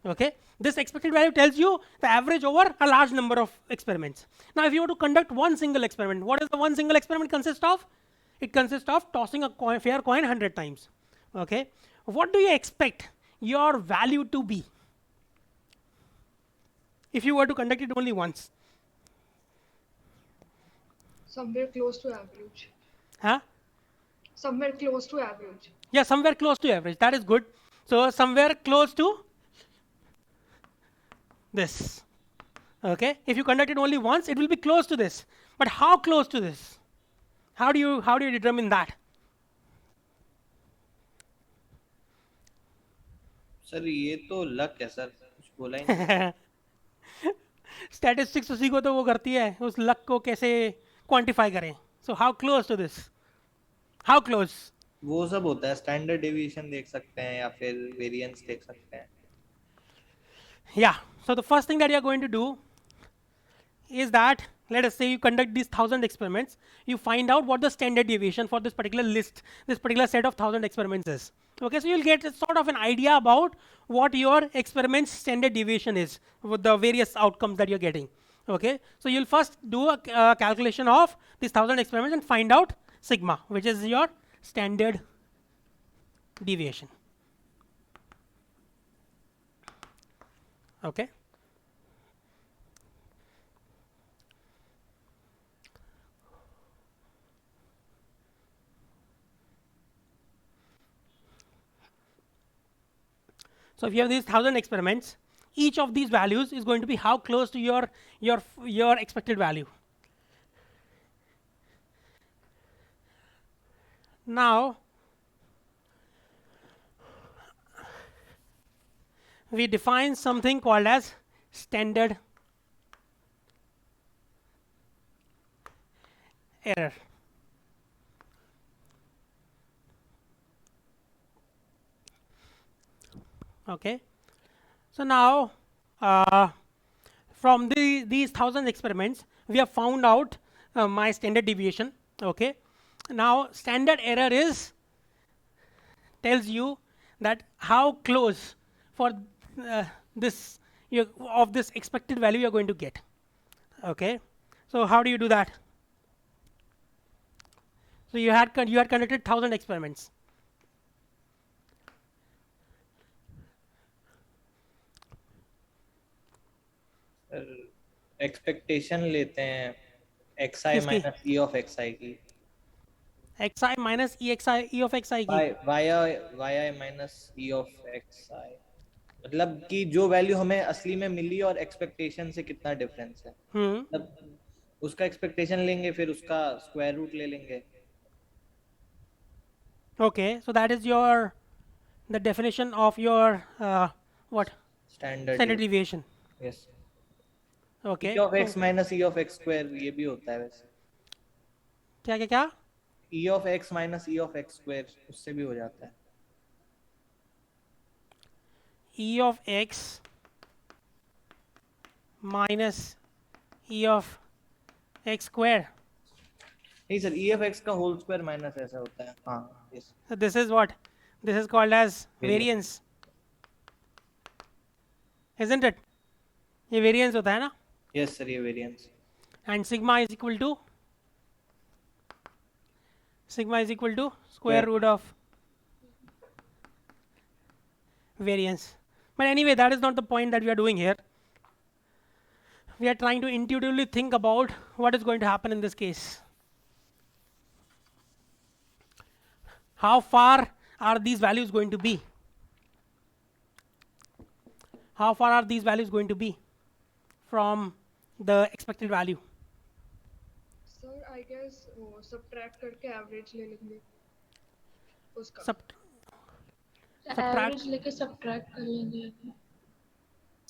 okay, this expected value tells you the average over a large number of experiments. Now, if you were to conduct one single experiment, what does the one single experiment consist of? It consists of tossing a fair coin 100 times. Okay, what do you expect your value to be if you were to conduct it only once? Somewhere close to average. Huh? Somewhere close to average. Yeah, somewhere close to average. That is good. So somewhere close to this. Okay, if you conduct it only once, it will be close to this. But how close to this? How do you determine that? Sir ये तो luck है sir, कुछ बोला ही नहीं. Statistics उसी को तो वो करती है, उस लक को कैसे क्वांटिफाई करें. So how close to this? How close? वो सब होता है, स्टैंडर्ड डेविएशन देख सकते हैं या फिर वेरिएंस देख सकते हैं. Yeah, so the first thing that you are going to do is that, let us say you conduct these 1,000 experiments, you find out what the standard deviation for this particular list, this particular set of 1,000 experiments is. Okay, so you'll get a sort of an idea about what your experiment's standard deviation is with the various outcomes that you're getting. Okay, so you'll first do a calculation of these 1,000 experiments and find out sigma, which is your standard deviation. Okay. So if you have these 1,000 experiments, each of these values is going to be how close to your expected value. Now, we define something called as standard error. Okay, so now from these 1,000 experiments, we have found out my standard deviation. Okay, now standard error tells you that how close for this expected value you are going to get. Okay, so how do you do that? So you had conducted 1,000 experiments. Expectation लेते हैं xi minus e of xi की, xi minus e of xi की, yi minus e of xi, मतलब कि जो value हमें असली में मिली और एक्सपेक्टेशन से कितना डिफरेंस है, मतलब उसका एक्सपेक्टेशन लेंगे फिर उसका स्क्वायर रूट ले लेंगे. Okay, so that is the definition of your what? Standard Standard deviation. Yes Okay. e of x minus e of x square ये भी होता है वैसे क्या क्या क्या? e of x minus e of x square उससे भी हो जाता है E of x minus E of x square. नहीं सर e of x का होल स्क्वायर माइनस ऐसा होता है हाँ yes So this is what? This is called as variance. Isn't it? ये variance होता है ना? यस सर ये variance And sigma is equal to square Square. root of variance. But anyway, that is not the point that we are doing here. We are trying to intuitively think about what is going to happen in this case. How far are these values going to be? How far are these values going to be from the expected value? Sir I guess वो subtract करके average ले लेंगे उसका average लेके subtract कर लेंगे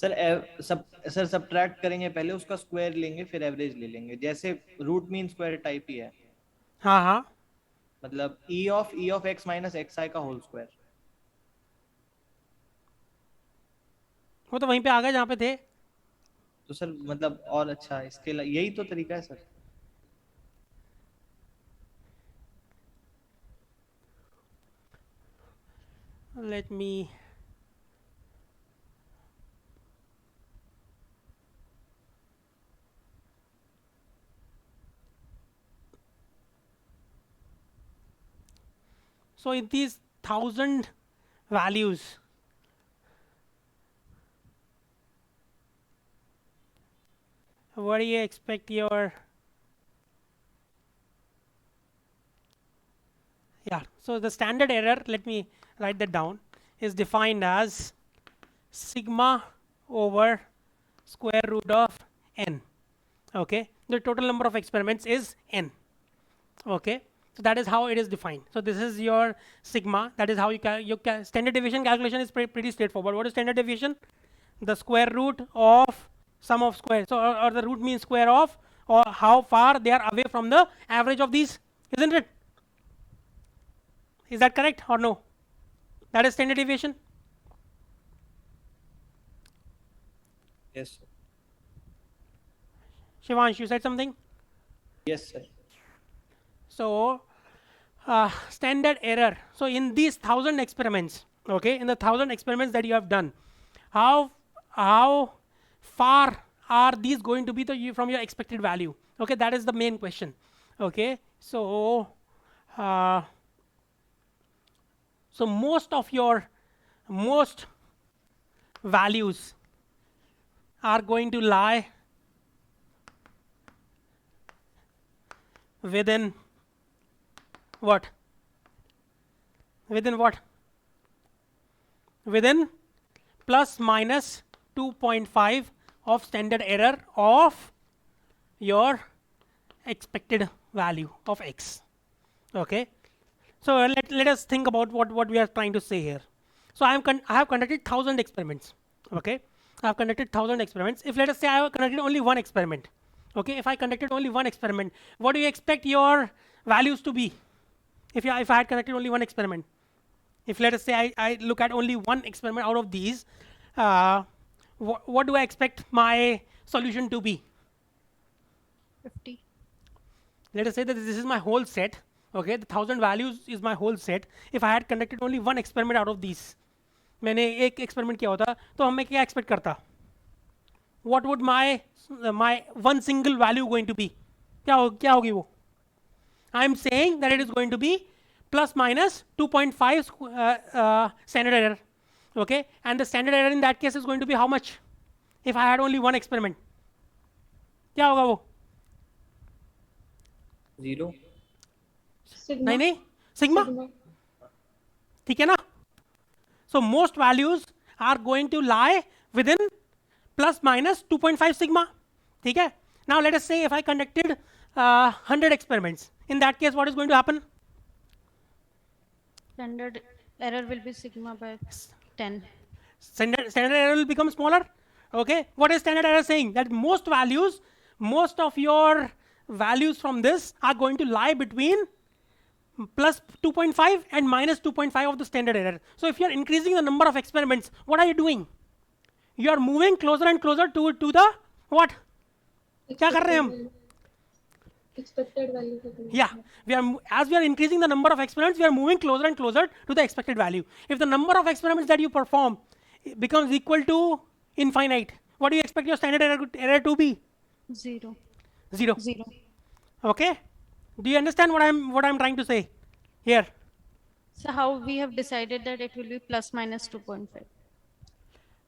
sir subtract करेंगे पहले उसका स्क्वायर लेंगे फिर एवरेज ले लेंगे जैसे रूट मीन स्क्वायर टाइप ही है हाँ हाँ मतलब e of x minus xi का होल स्क्वायर वो तो वहीं पे आ गए जहाँ पे थे. तो सर मतलब और अच्छा इसके यही तो तरीका है sir Let me so in these 1000 values, what do you expect your so the standard error, let me write that down, is defined as sigma over square root of n. Okay, the total number of experiments is n. Okay, so that is how it is defined. So this is your sigma. That is how you standard deviation calculation is pretty straightforward. What is standard deviation? The square root of sum of squares. So or the root mean square of or how far they are away from the average of these, isn't it? Is that correct or no? That is standard deviation. yes sir. Shivansh, you said something. yes sir So standard error. So in these 1000 experiments, okay, in the 1000 experiments that you have done, how far are these going to be from your expected value? Okay, that is the main question. Okay, so so most values are going to lie within what? Within what? Within plus minus 2.5 of standard error of your expected value of x. Okay, so let us think about what we are trying to say here. So I have conducted 1000 experiments. Okay, I have conducted 1000 experiments. If let us say I have conducted only one experiment, okay, if I conducted only one experiment, what do you expect your values to be? If I had conducted only one experiment, if let us say I look at only one experiment out of these, what do I expect my solution to be? 50. Let us say that this is my whole set. Okay, the 1000 values is my whole set. If I had conducted only one experiment out of these, मैंने एक experiment किया होता तो मैं क्या expect करता? What would my one single value going to be? क्या होगी वो? I am saying that it is going to be plus minus 2.5 standard error. Okay, and the standard error in that case is going to be how much? If I had only one experiment, क्या होगा वो? 0 नहीं sigma ठीक है ना? So most values are going to lie within plus minus 2.5 sigma. ठीक है? Now let us say if I conducted 100 experiments, in that case what is going to happen? Standard error will be sigma by 10. Standard error will become smaller. Okay, what is standard error saying? That most of your values from this are going to lie between plus 2.5 and minus 2.5 of the standard error. So if you are increasing the number of experiments, what are you doing? You are moving closer and closer to the what? क्या कर रहे हैं हम? Expected value for the Yeah, as we are increasing the number of experiments, we are moving closer and closer to the expected value. If the number of experiments that you perform becomes equal to infinite, what do you expect your standard error to be? 0. 0. 0. Okay, do you understand what I'm trying to say here? So how we have decided that it will be plus minus 2.5?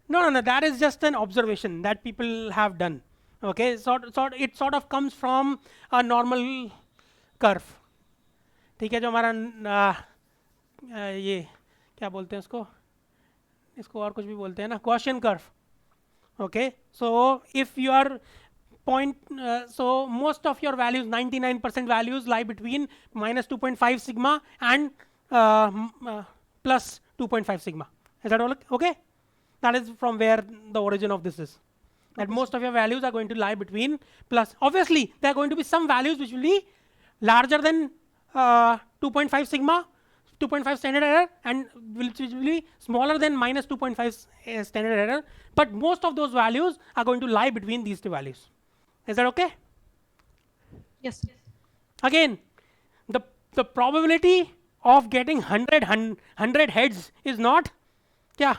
No, that is just an observation that people have done. Okay, it sort of comes from a normal curve. ठीक है, जो हमारा ये क्या बोलते हैं इसको और कुछ भी बोलते हैं ना, Gaussian curve. Okay, so if you are so most of your values, 99% values lie between minus 2.5 sigma and plus 2.5 sigma. Is that all okay? That is from where the origin of this is. That most of your values are going to lie between plus. Obviously, there are going to be some values which will be larger than 2.5 sigma, 2.5 standard error, and which will be smaller than minus 2.5 standard error. But most of those values are going to lie between these two values. Is that okay? Yes. Again, the probability of getting 100 heads is not, yeah,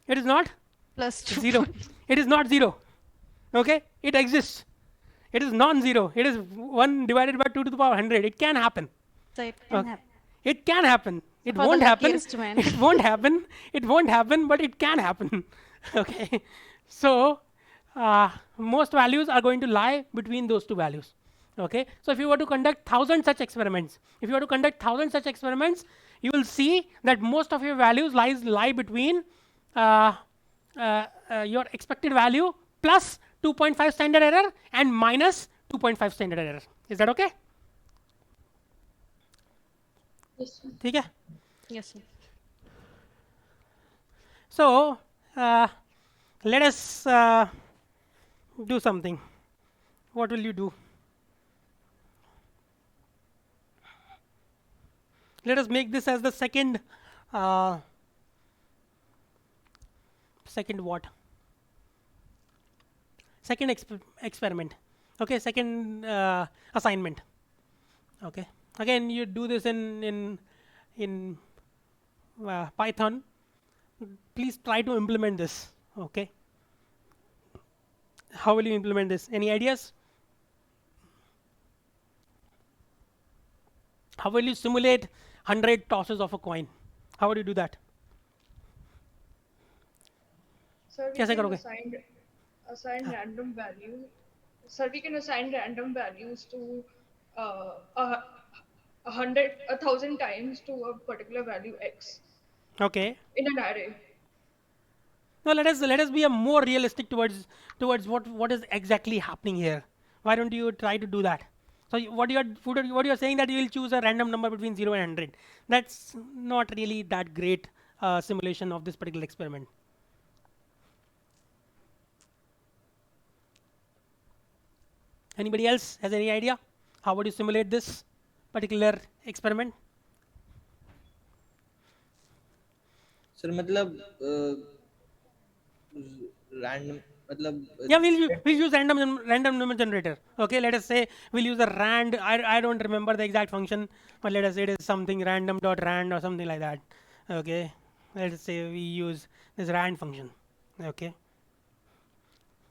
it is not Plus 2. 0. It is not 0. Okay, it exists. It is non-zero. It is 1 divided by 2 to the power 100. It can happen. So it can happen. It can happen. It For the won't happen. luckiest man. It won't happen. It won't happen, but it can happen. Okay, so most values are going to lie between those two values. Okay, so if you were to conduct 1,000 such experiments, you will see that most of your values lie between your expected value plus 2.5 standard error and minus 2.5 standard error. Is that okay? Yes, sir. ठीक है? Yes, sir. So let us do something. What will you do? Let us make this as the second second experiment. Okay, second assignment. Okay, again you do this in Python. Please try to implement this. Okay, how will you implement this? Any ideas? How will you simulate 100 tosses of a coin? How would you do that? Sir, we कैसे can करोगे? assign random value. Sir, we can assign random values to 1,000 times to a particular value x Okay. in an array. Now let us be a more realistic towards what is exactly happening here. Why don't you try to do that? So what you are saying that you will choose a random number between 0 and 100. That's not really that great simulation of this particular experiment. Anybody else has any idea? How would you simulate this particular experiment? Sir मतलब random मतलब Yeah, we'll use random number generator. Okay, let us say we'll use a rand. I don't remember the exact function, but let us say it is something random.rand or something like that. Okay, let us say we use this rand function. Okay,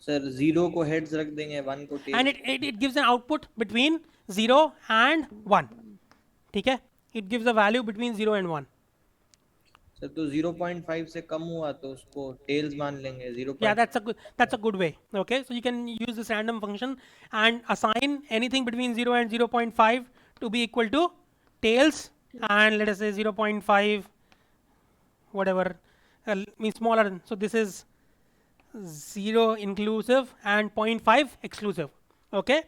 sir 0 को heads रख देंगे 1 को tails. and it gives an output between 0 and 1. ठीक है? It gives a value between 0 and 1. Sir तो 0.5 से कम हुआ तो उसको tails मान लेंगे 0. Yeah, that's a good way. Okay, so you can use this random function and assign anything between 0 and 0.5 to be equal to tails, and let us say 0.5 whatever means smaller. So this is 0 inclusive and 0.5 exclusive. Okay,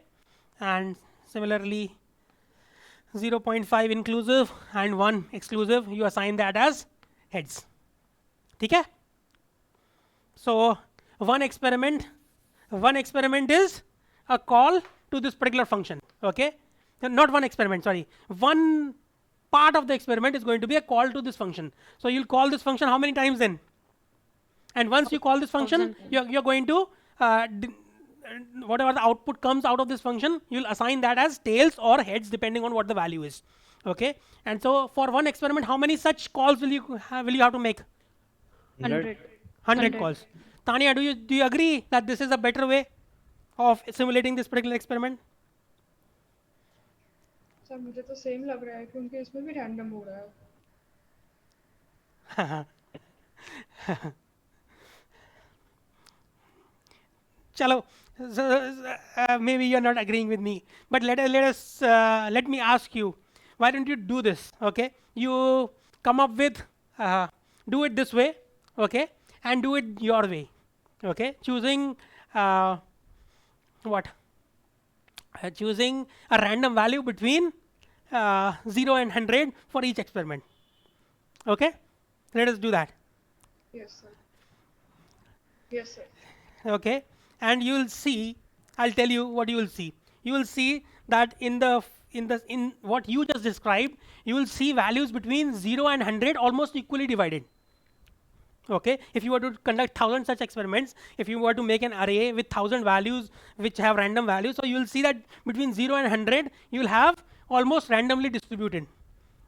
and similarly 0.5 inclusive and 1 exclusive, you assign that as heads. ठीक है? So one experiment is a call to this particular function. Okay, not one experiment, sorry, one part of the experiment is going to be a call to this function. So you'll call this function how many times then? And once you call this function, you're going to whatever the output comes out of this function, you'll assign that as tails or heads depending on what the value is. Okay, and so for one experiment, how many such calls will you have to make? 100 calls. Tanya, do you agree that this is a better way of simulating this particular experiment? Sir मुझे तो same लग रहा है क्योंकि इसमें भी random हो रहा है. Chalo, maybe you're not agreeing with me, but let me ask you, why don't you do this? Okay, you come up with do it this way, okay, and do it your way. Okay, choosing choosing a random value between 0 and 100 for each experiment. Okay, let us do that. Yes sir. Yes sir. Okay, and you will see, I'll tell you what you will see. You will see that in what you just described, you will see values between 0 and 100 almost equally divided. Okay, if you were to conduct 1000 such experiments, if you were to make an array with 1000 values which have random values, so you will see that between 0 and 100 you will have almost randomly distributed.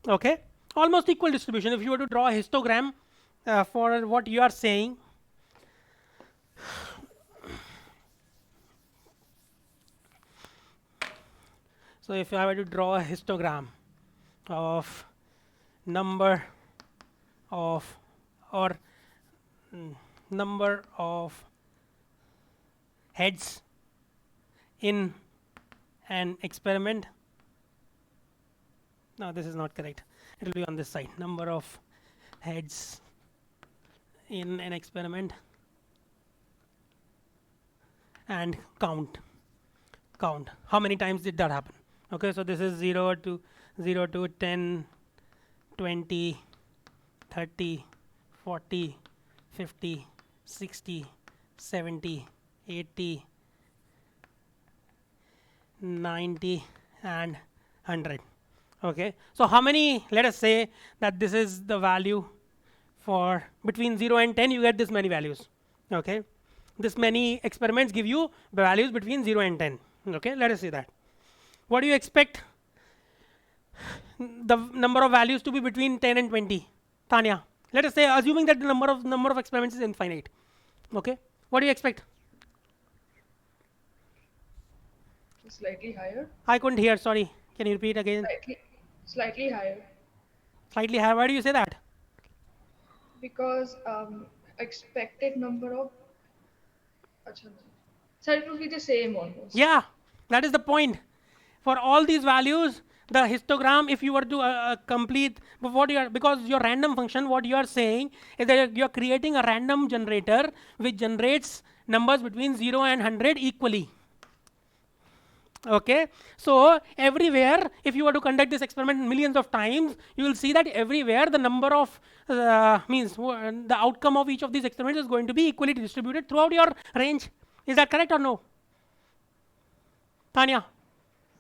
Okay, almost equal distribution. If you were to draw a histogram for what you are saying, so if I were to draw a histogram of number of heads in an experiment, no, this is not correct, it will be on this side, number of heads in an experiment, and count how many times did that happen. Okay, so this is 0 to 10, 20, 30, 40, 50, 60, 70, 80, 90 and 100. Okay, so how many, let us say that this is the value for between 0 and 10, you get this many values. Okay, this many experiments give you the values between 0 and 10. Okay, let us say that. What do you expect the number of values to be between 10 and 20? Tanya, let us say, assuming that the number of experiments is infinite. Okay, what do you expect? Slightly higher. I couldn't hear, sorry, can you repeat again? Slightly higher. Slightly higher, why do you say that? Because expected number of so it will be the same almost. Yeah, that is the point. For all these values, the histogram, if you were to complete, because your random function, what you are saying is that you are creating a random generator which generates numbers between 0 and 100 equally. Okay, so everywhere, if you were to conduct this experiment millions of times, you will see that everywhere the number of the outcome of each of these experiments is going to be equally distributed throughout your range. Is that correct or no? Tanya?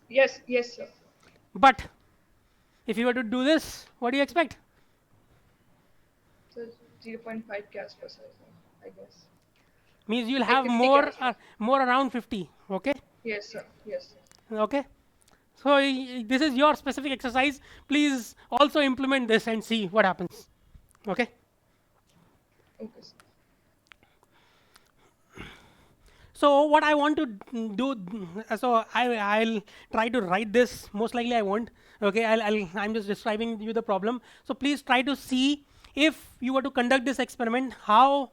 Yes, sir. But if you were to do this, what do you expect? So 0.5 gas per size, I guess. Means you'll have more around 50. Okay. Yes, sir. Yes. Okay. So this is your specific exercise. Please also implement this and see what happens. Okay. Okay, sir. So what I want to do, so I'll try to write this. Most likely I won't. Okay, I'm just describing you the problem. So please try to see if you were to conduct this experiment, how.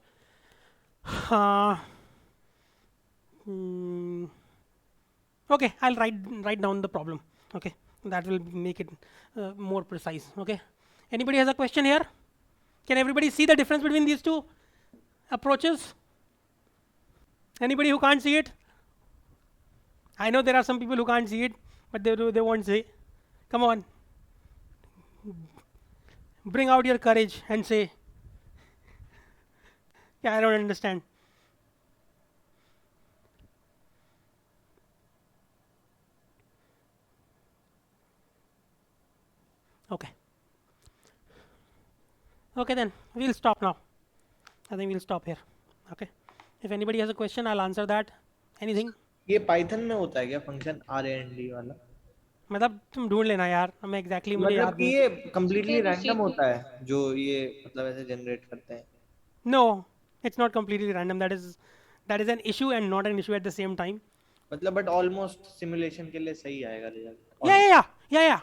Okay, I'll write down the problem. Okay, that will make it more precise. Okay, anybody has a question here? Can everybody see the difference between these two approaches? Anybody who can't see it? I know there are some people who can't see it, but they won't say. Come on. Bring out your courage and say, yeah, I don't understand. Okay. Okay, then we'll stop now. I think we'll stop here. Okay. If anybody has a question, I'll answer that. Anything? ये Python में होता है क्या function RAND वाला? मतलब तुम ढूंढ लेना यार, मैं एग्जैक्टली मुझे मतलब याद कि नहीं. ये completely CK रैंडम CK होता है जो ये मतलब ऐसे जनरेट करते हैं? No, it's not completely random. That is an issue and not an issue at the same time. मतलब बट ऑलमोस्ट सिमुलेशन के लिए सही आएगा result? Yeah.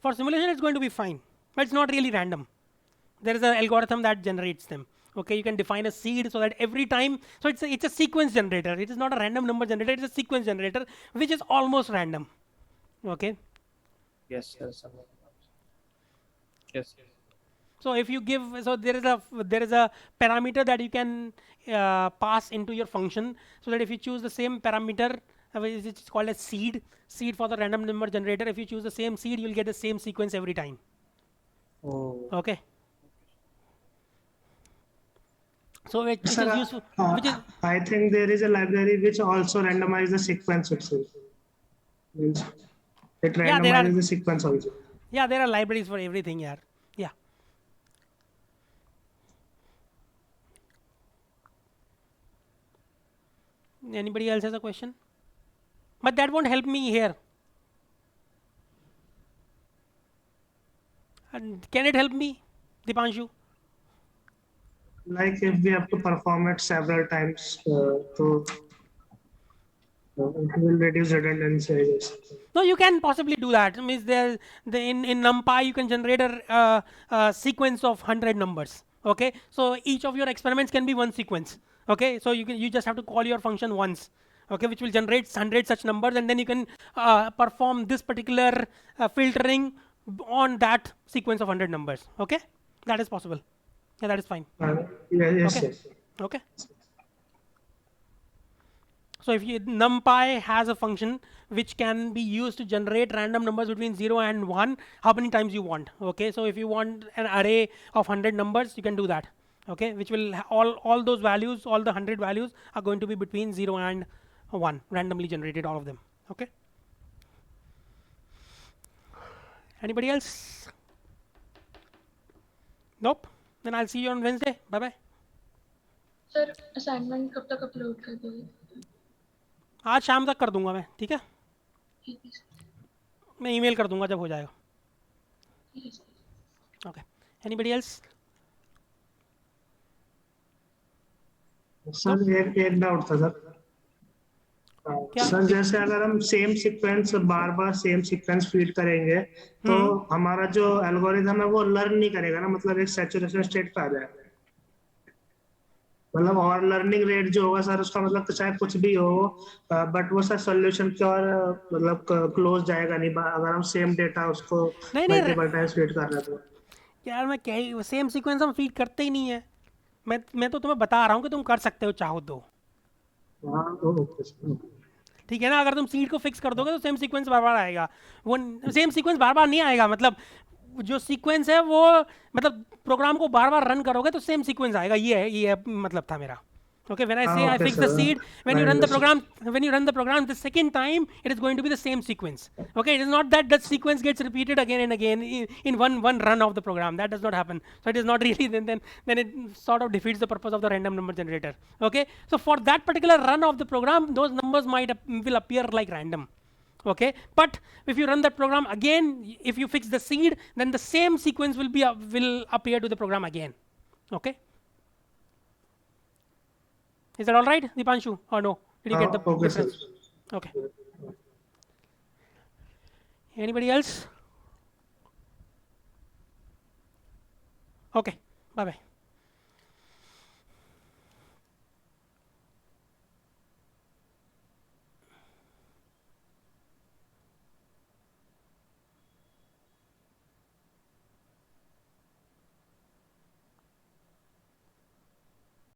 For simulation, it's going to be fine, but it's not really random. There is an algorithm that generates them. Okay, you can define a seed so that every time, so it's a sequence generator. It is not a random number generator. It's a sequence generator, which is almost random. Okay. Yes, yes. Yes. So if you give, so there is a parameter that you can pass into your function, so that if you choose the same parameter, which is called a seed for the random number generator. If you choose the same seed, you'll get the same sequence every time. Oh. Okay. So which is Sir, useful. Which is I think there is a library which also randomizes the sequence itself. Means it Yeah, there are. randomizes the sequence also. Yeah, there are libraries for everything. Yeah. Yeah. Anybody else has a question? But that won't help me here. And can it help me, Dipanshu? Like if we have to perform it several times, so it will reduce redundancy, I guess. No, you can possibly do that. Means in NumPy you can generate a sequence of 100 numbers. Okay, so each of your experiments can be one sequence. Okay, so you just have to call your function once. Okay, which will generate 100 such numbers, and then you can perform this particular filtering on that sequence of 100 numbers. Okay, that is possible. Yeah, that is fine. Yes, Okay. yes. Okay. So if NumPy has a function which can be used to generate random numbers between 0 and 1, how many times you want. Okay, so if you want an array of 100 numbers, you can do that. Okay, which will all those values, all the 100 values are going to be between 0 and 1, randomly generated, all of them. Okay. Anybody else? Nope. Then I'll see you on Wednesday. Bye bye. Sir assignment कब तक upload कर दोगे? आज शाम तक कर दूंगा मैं. ठीक है, ठीक है सर. मैं ईमेल कर दूंगा जब हो जाएगा. ठीक है sir. Okay. Anybody else? Sir एक डाउट था सर. क्या? सर जैसे अगर हम सेम सीक्वेंस बार बार सेम सीक्वेंस फीड करेंगे तो हमारा जो एल्गोरिथम है वो लर्न नहीं करेगा ना, मतलब एक सैचुरेशन स्टेट पे आ जाएगा. मतलब और लर्निंग रेट जो होगा सर उसका मतलब तो चाहे कुछ भी हो, बट वो सर सॉल्यूशन की और मतलब क्लोज जाएगा नहीं अगर हम सेम डेटा उसको नहीं मल्टीपल टाइम्स फीड कर रहे हैं तो. यार मैं क्या सेम सीक्वेंस हम फीड करते ही नहीं है. मैं तो तुम्हें बता रहा हूँ कि तुम कर सकते हो चाहो तो. हाँ, ओके सर. ठीक है ना, अगर तुम सीड को फिक्स कर दोगे तो सेम सीक्वेंस बार बार आएगा. वो सेम सीक्वेंस बार बार नहीं आएगा. मतलब जो सीक्वेंस है वो, मतलब प्रोग्राम को बार बार रन करोगे तो सेम सीक्वेंस आएगा. ये मतलब था मेरा. Okay, when I say I okay, fix the sir. seed, when I you run the understand. program the second time, it is going to be the same sequence. Okay, it is not that that sequence gets repeated again and again in one run of the program. That does not happen. So it is not really then it sort of defeats the purpose of the random number generator. Okay, so for that particular run of the program, those numbers will appear like random. Okay, but if you run that program again, if you fix the seed, then the same sequence will appear to the program again. Okay. Is that all right, Dipanshu, or no? Did you get the Okay, difference? sir. Okay. Anybody else? Okay. Bye bye.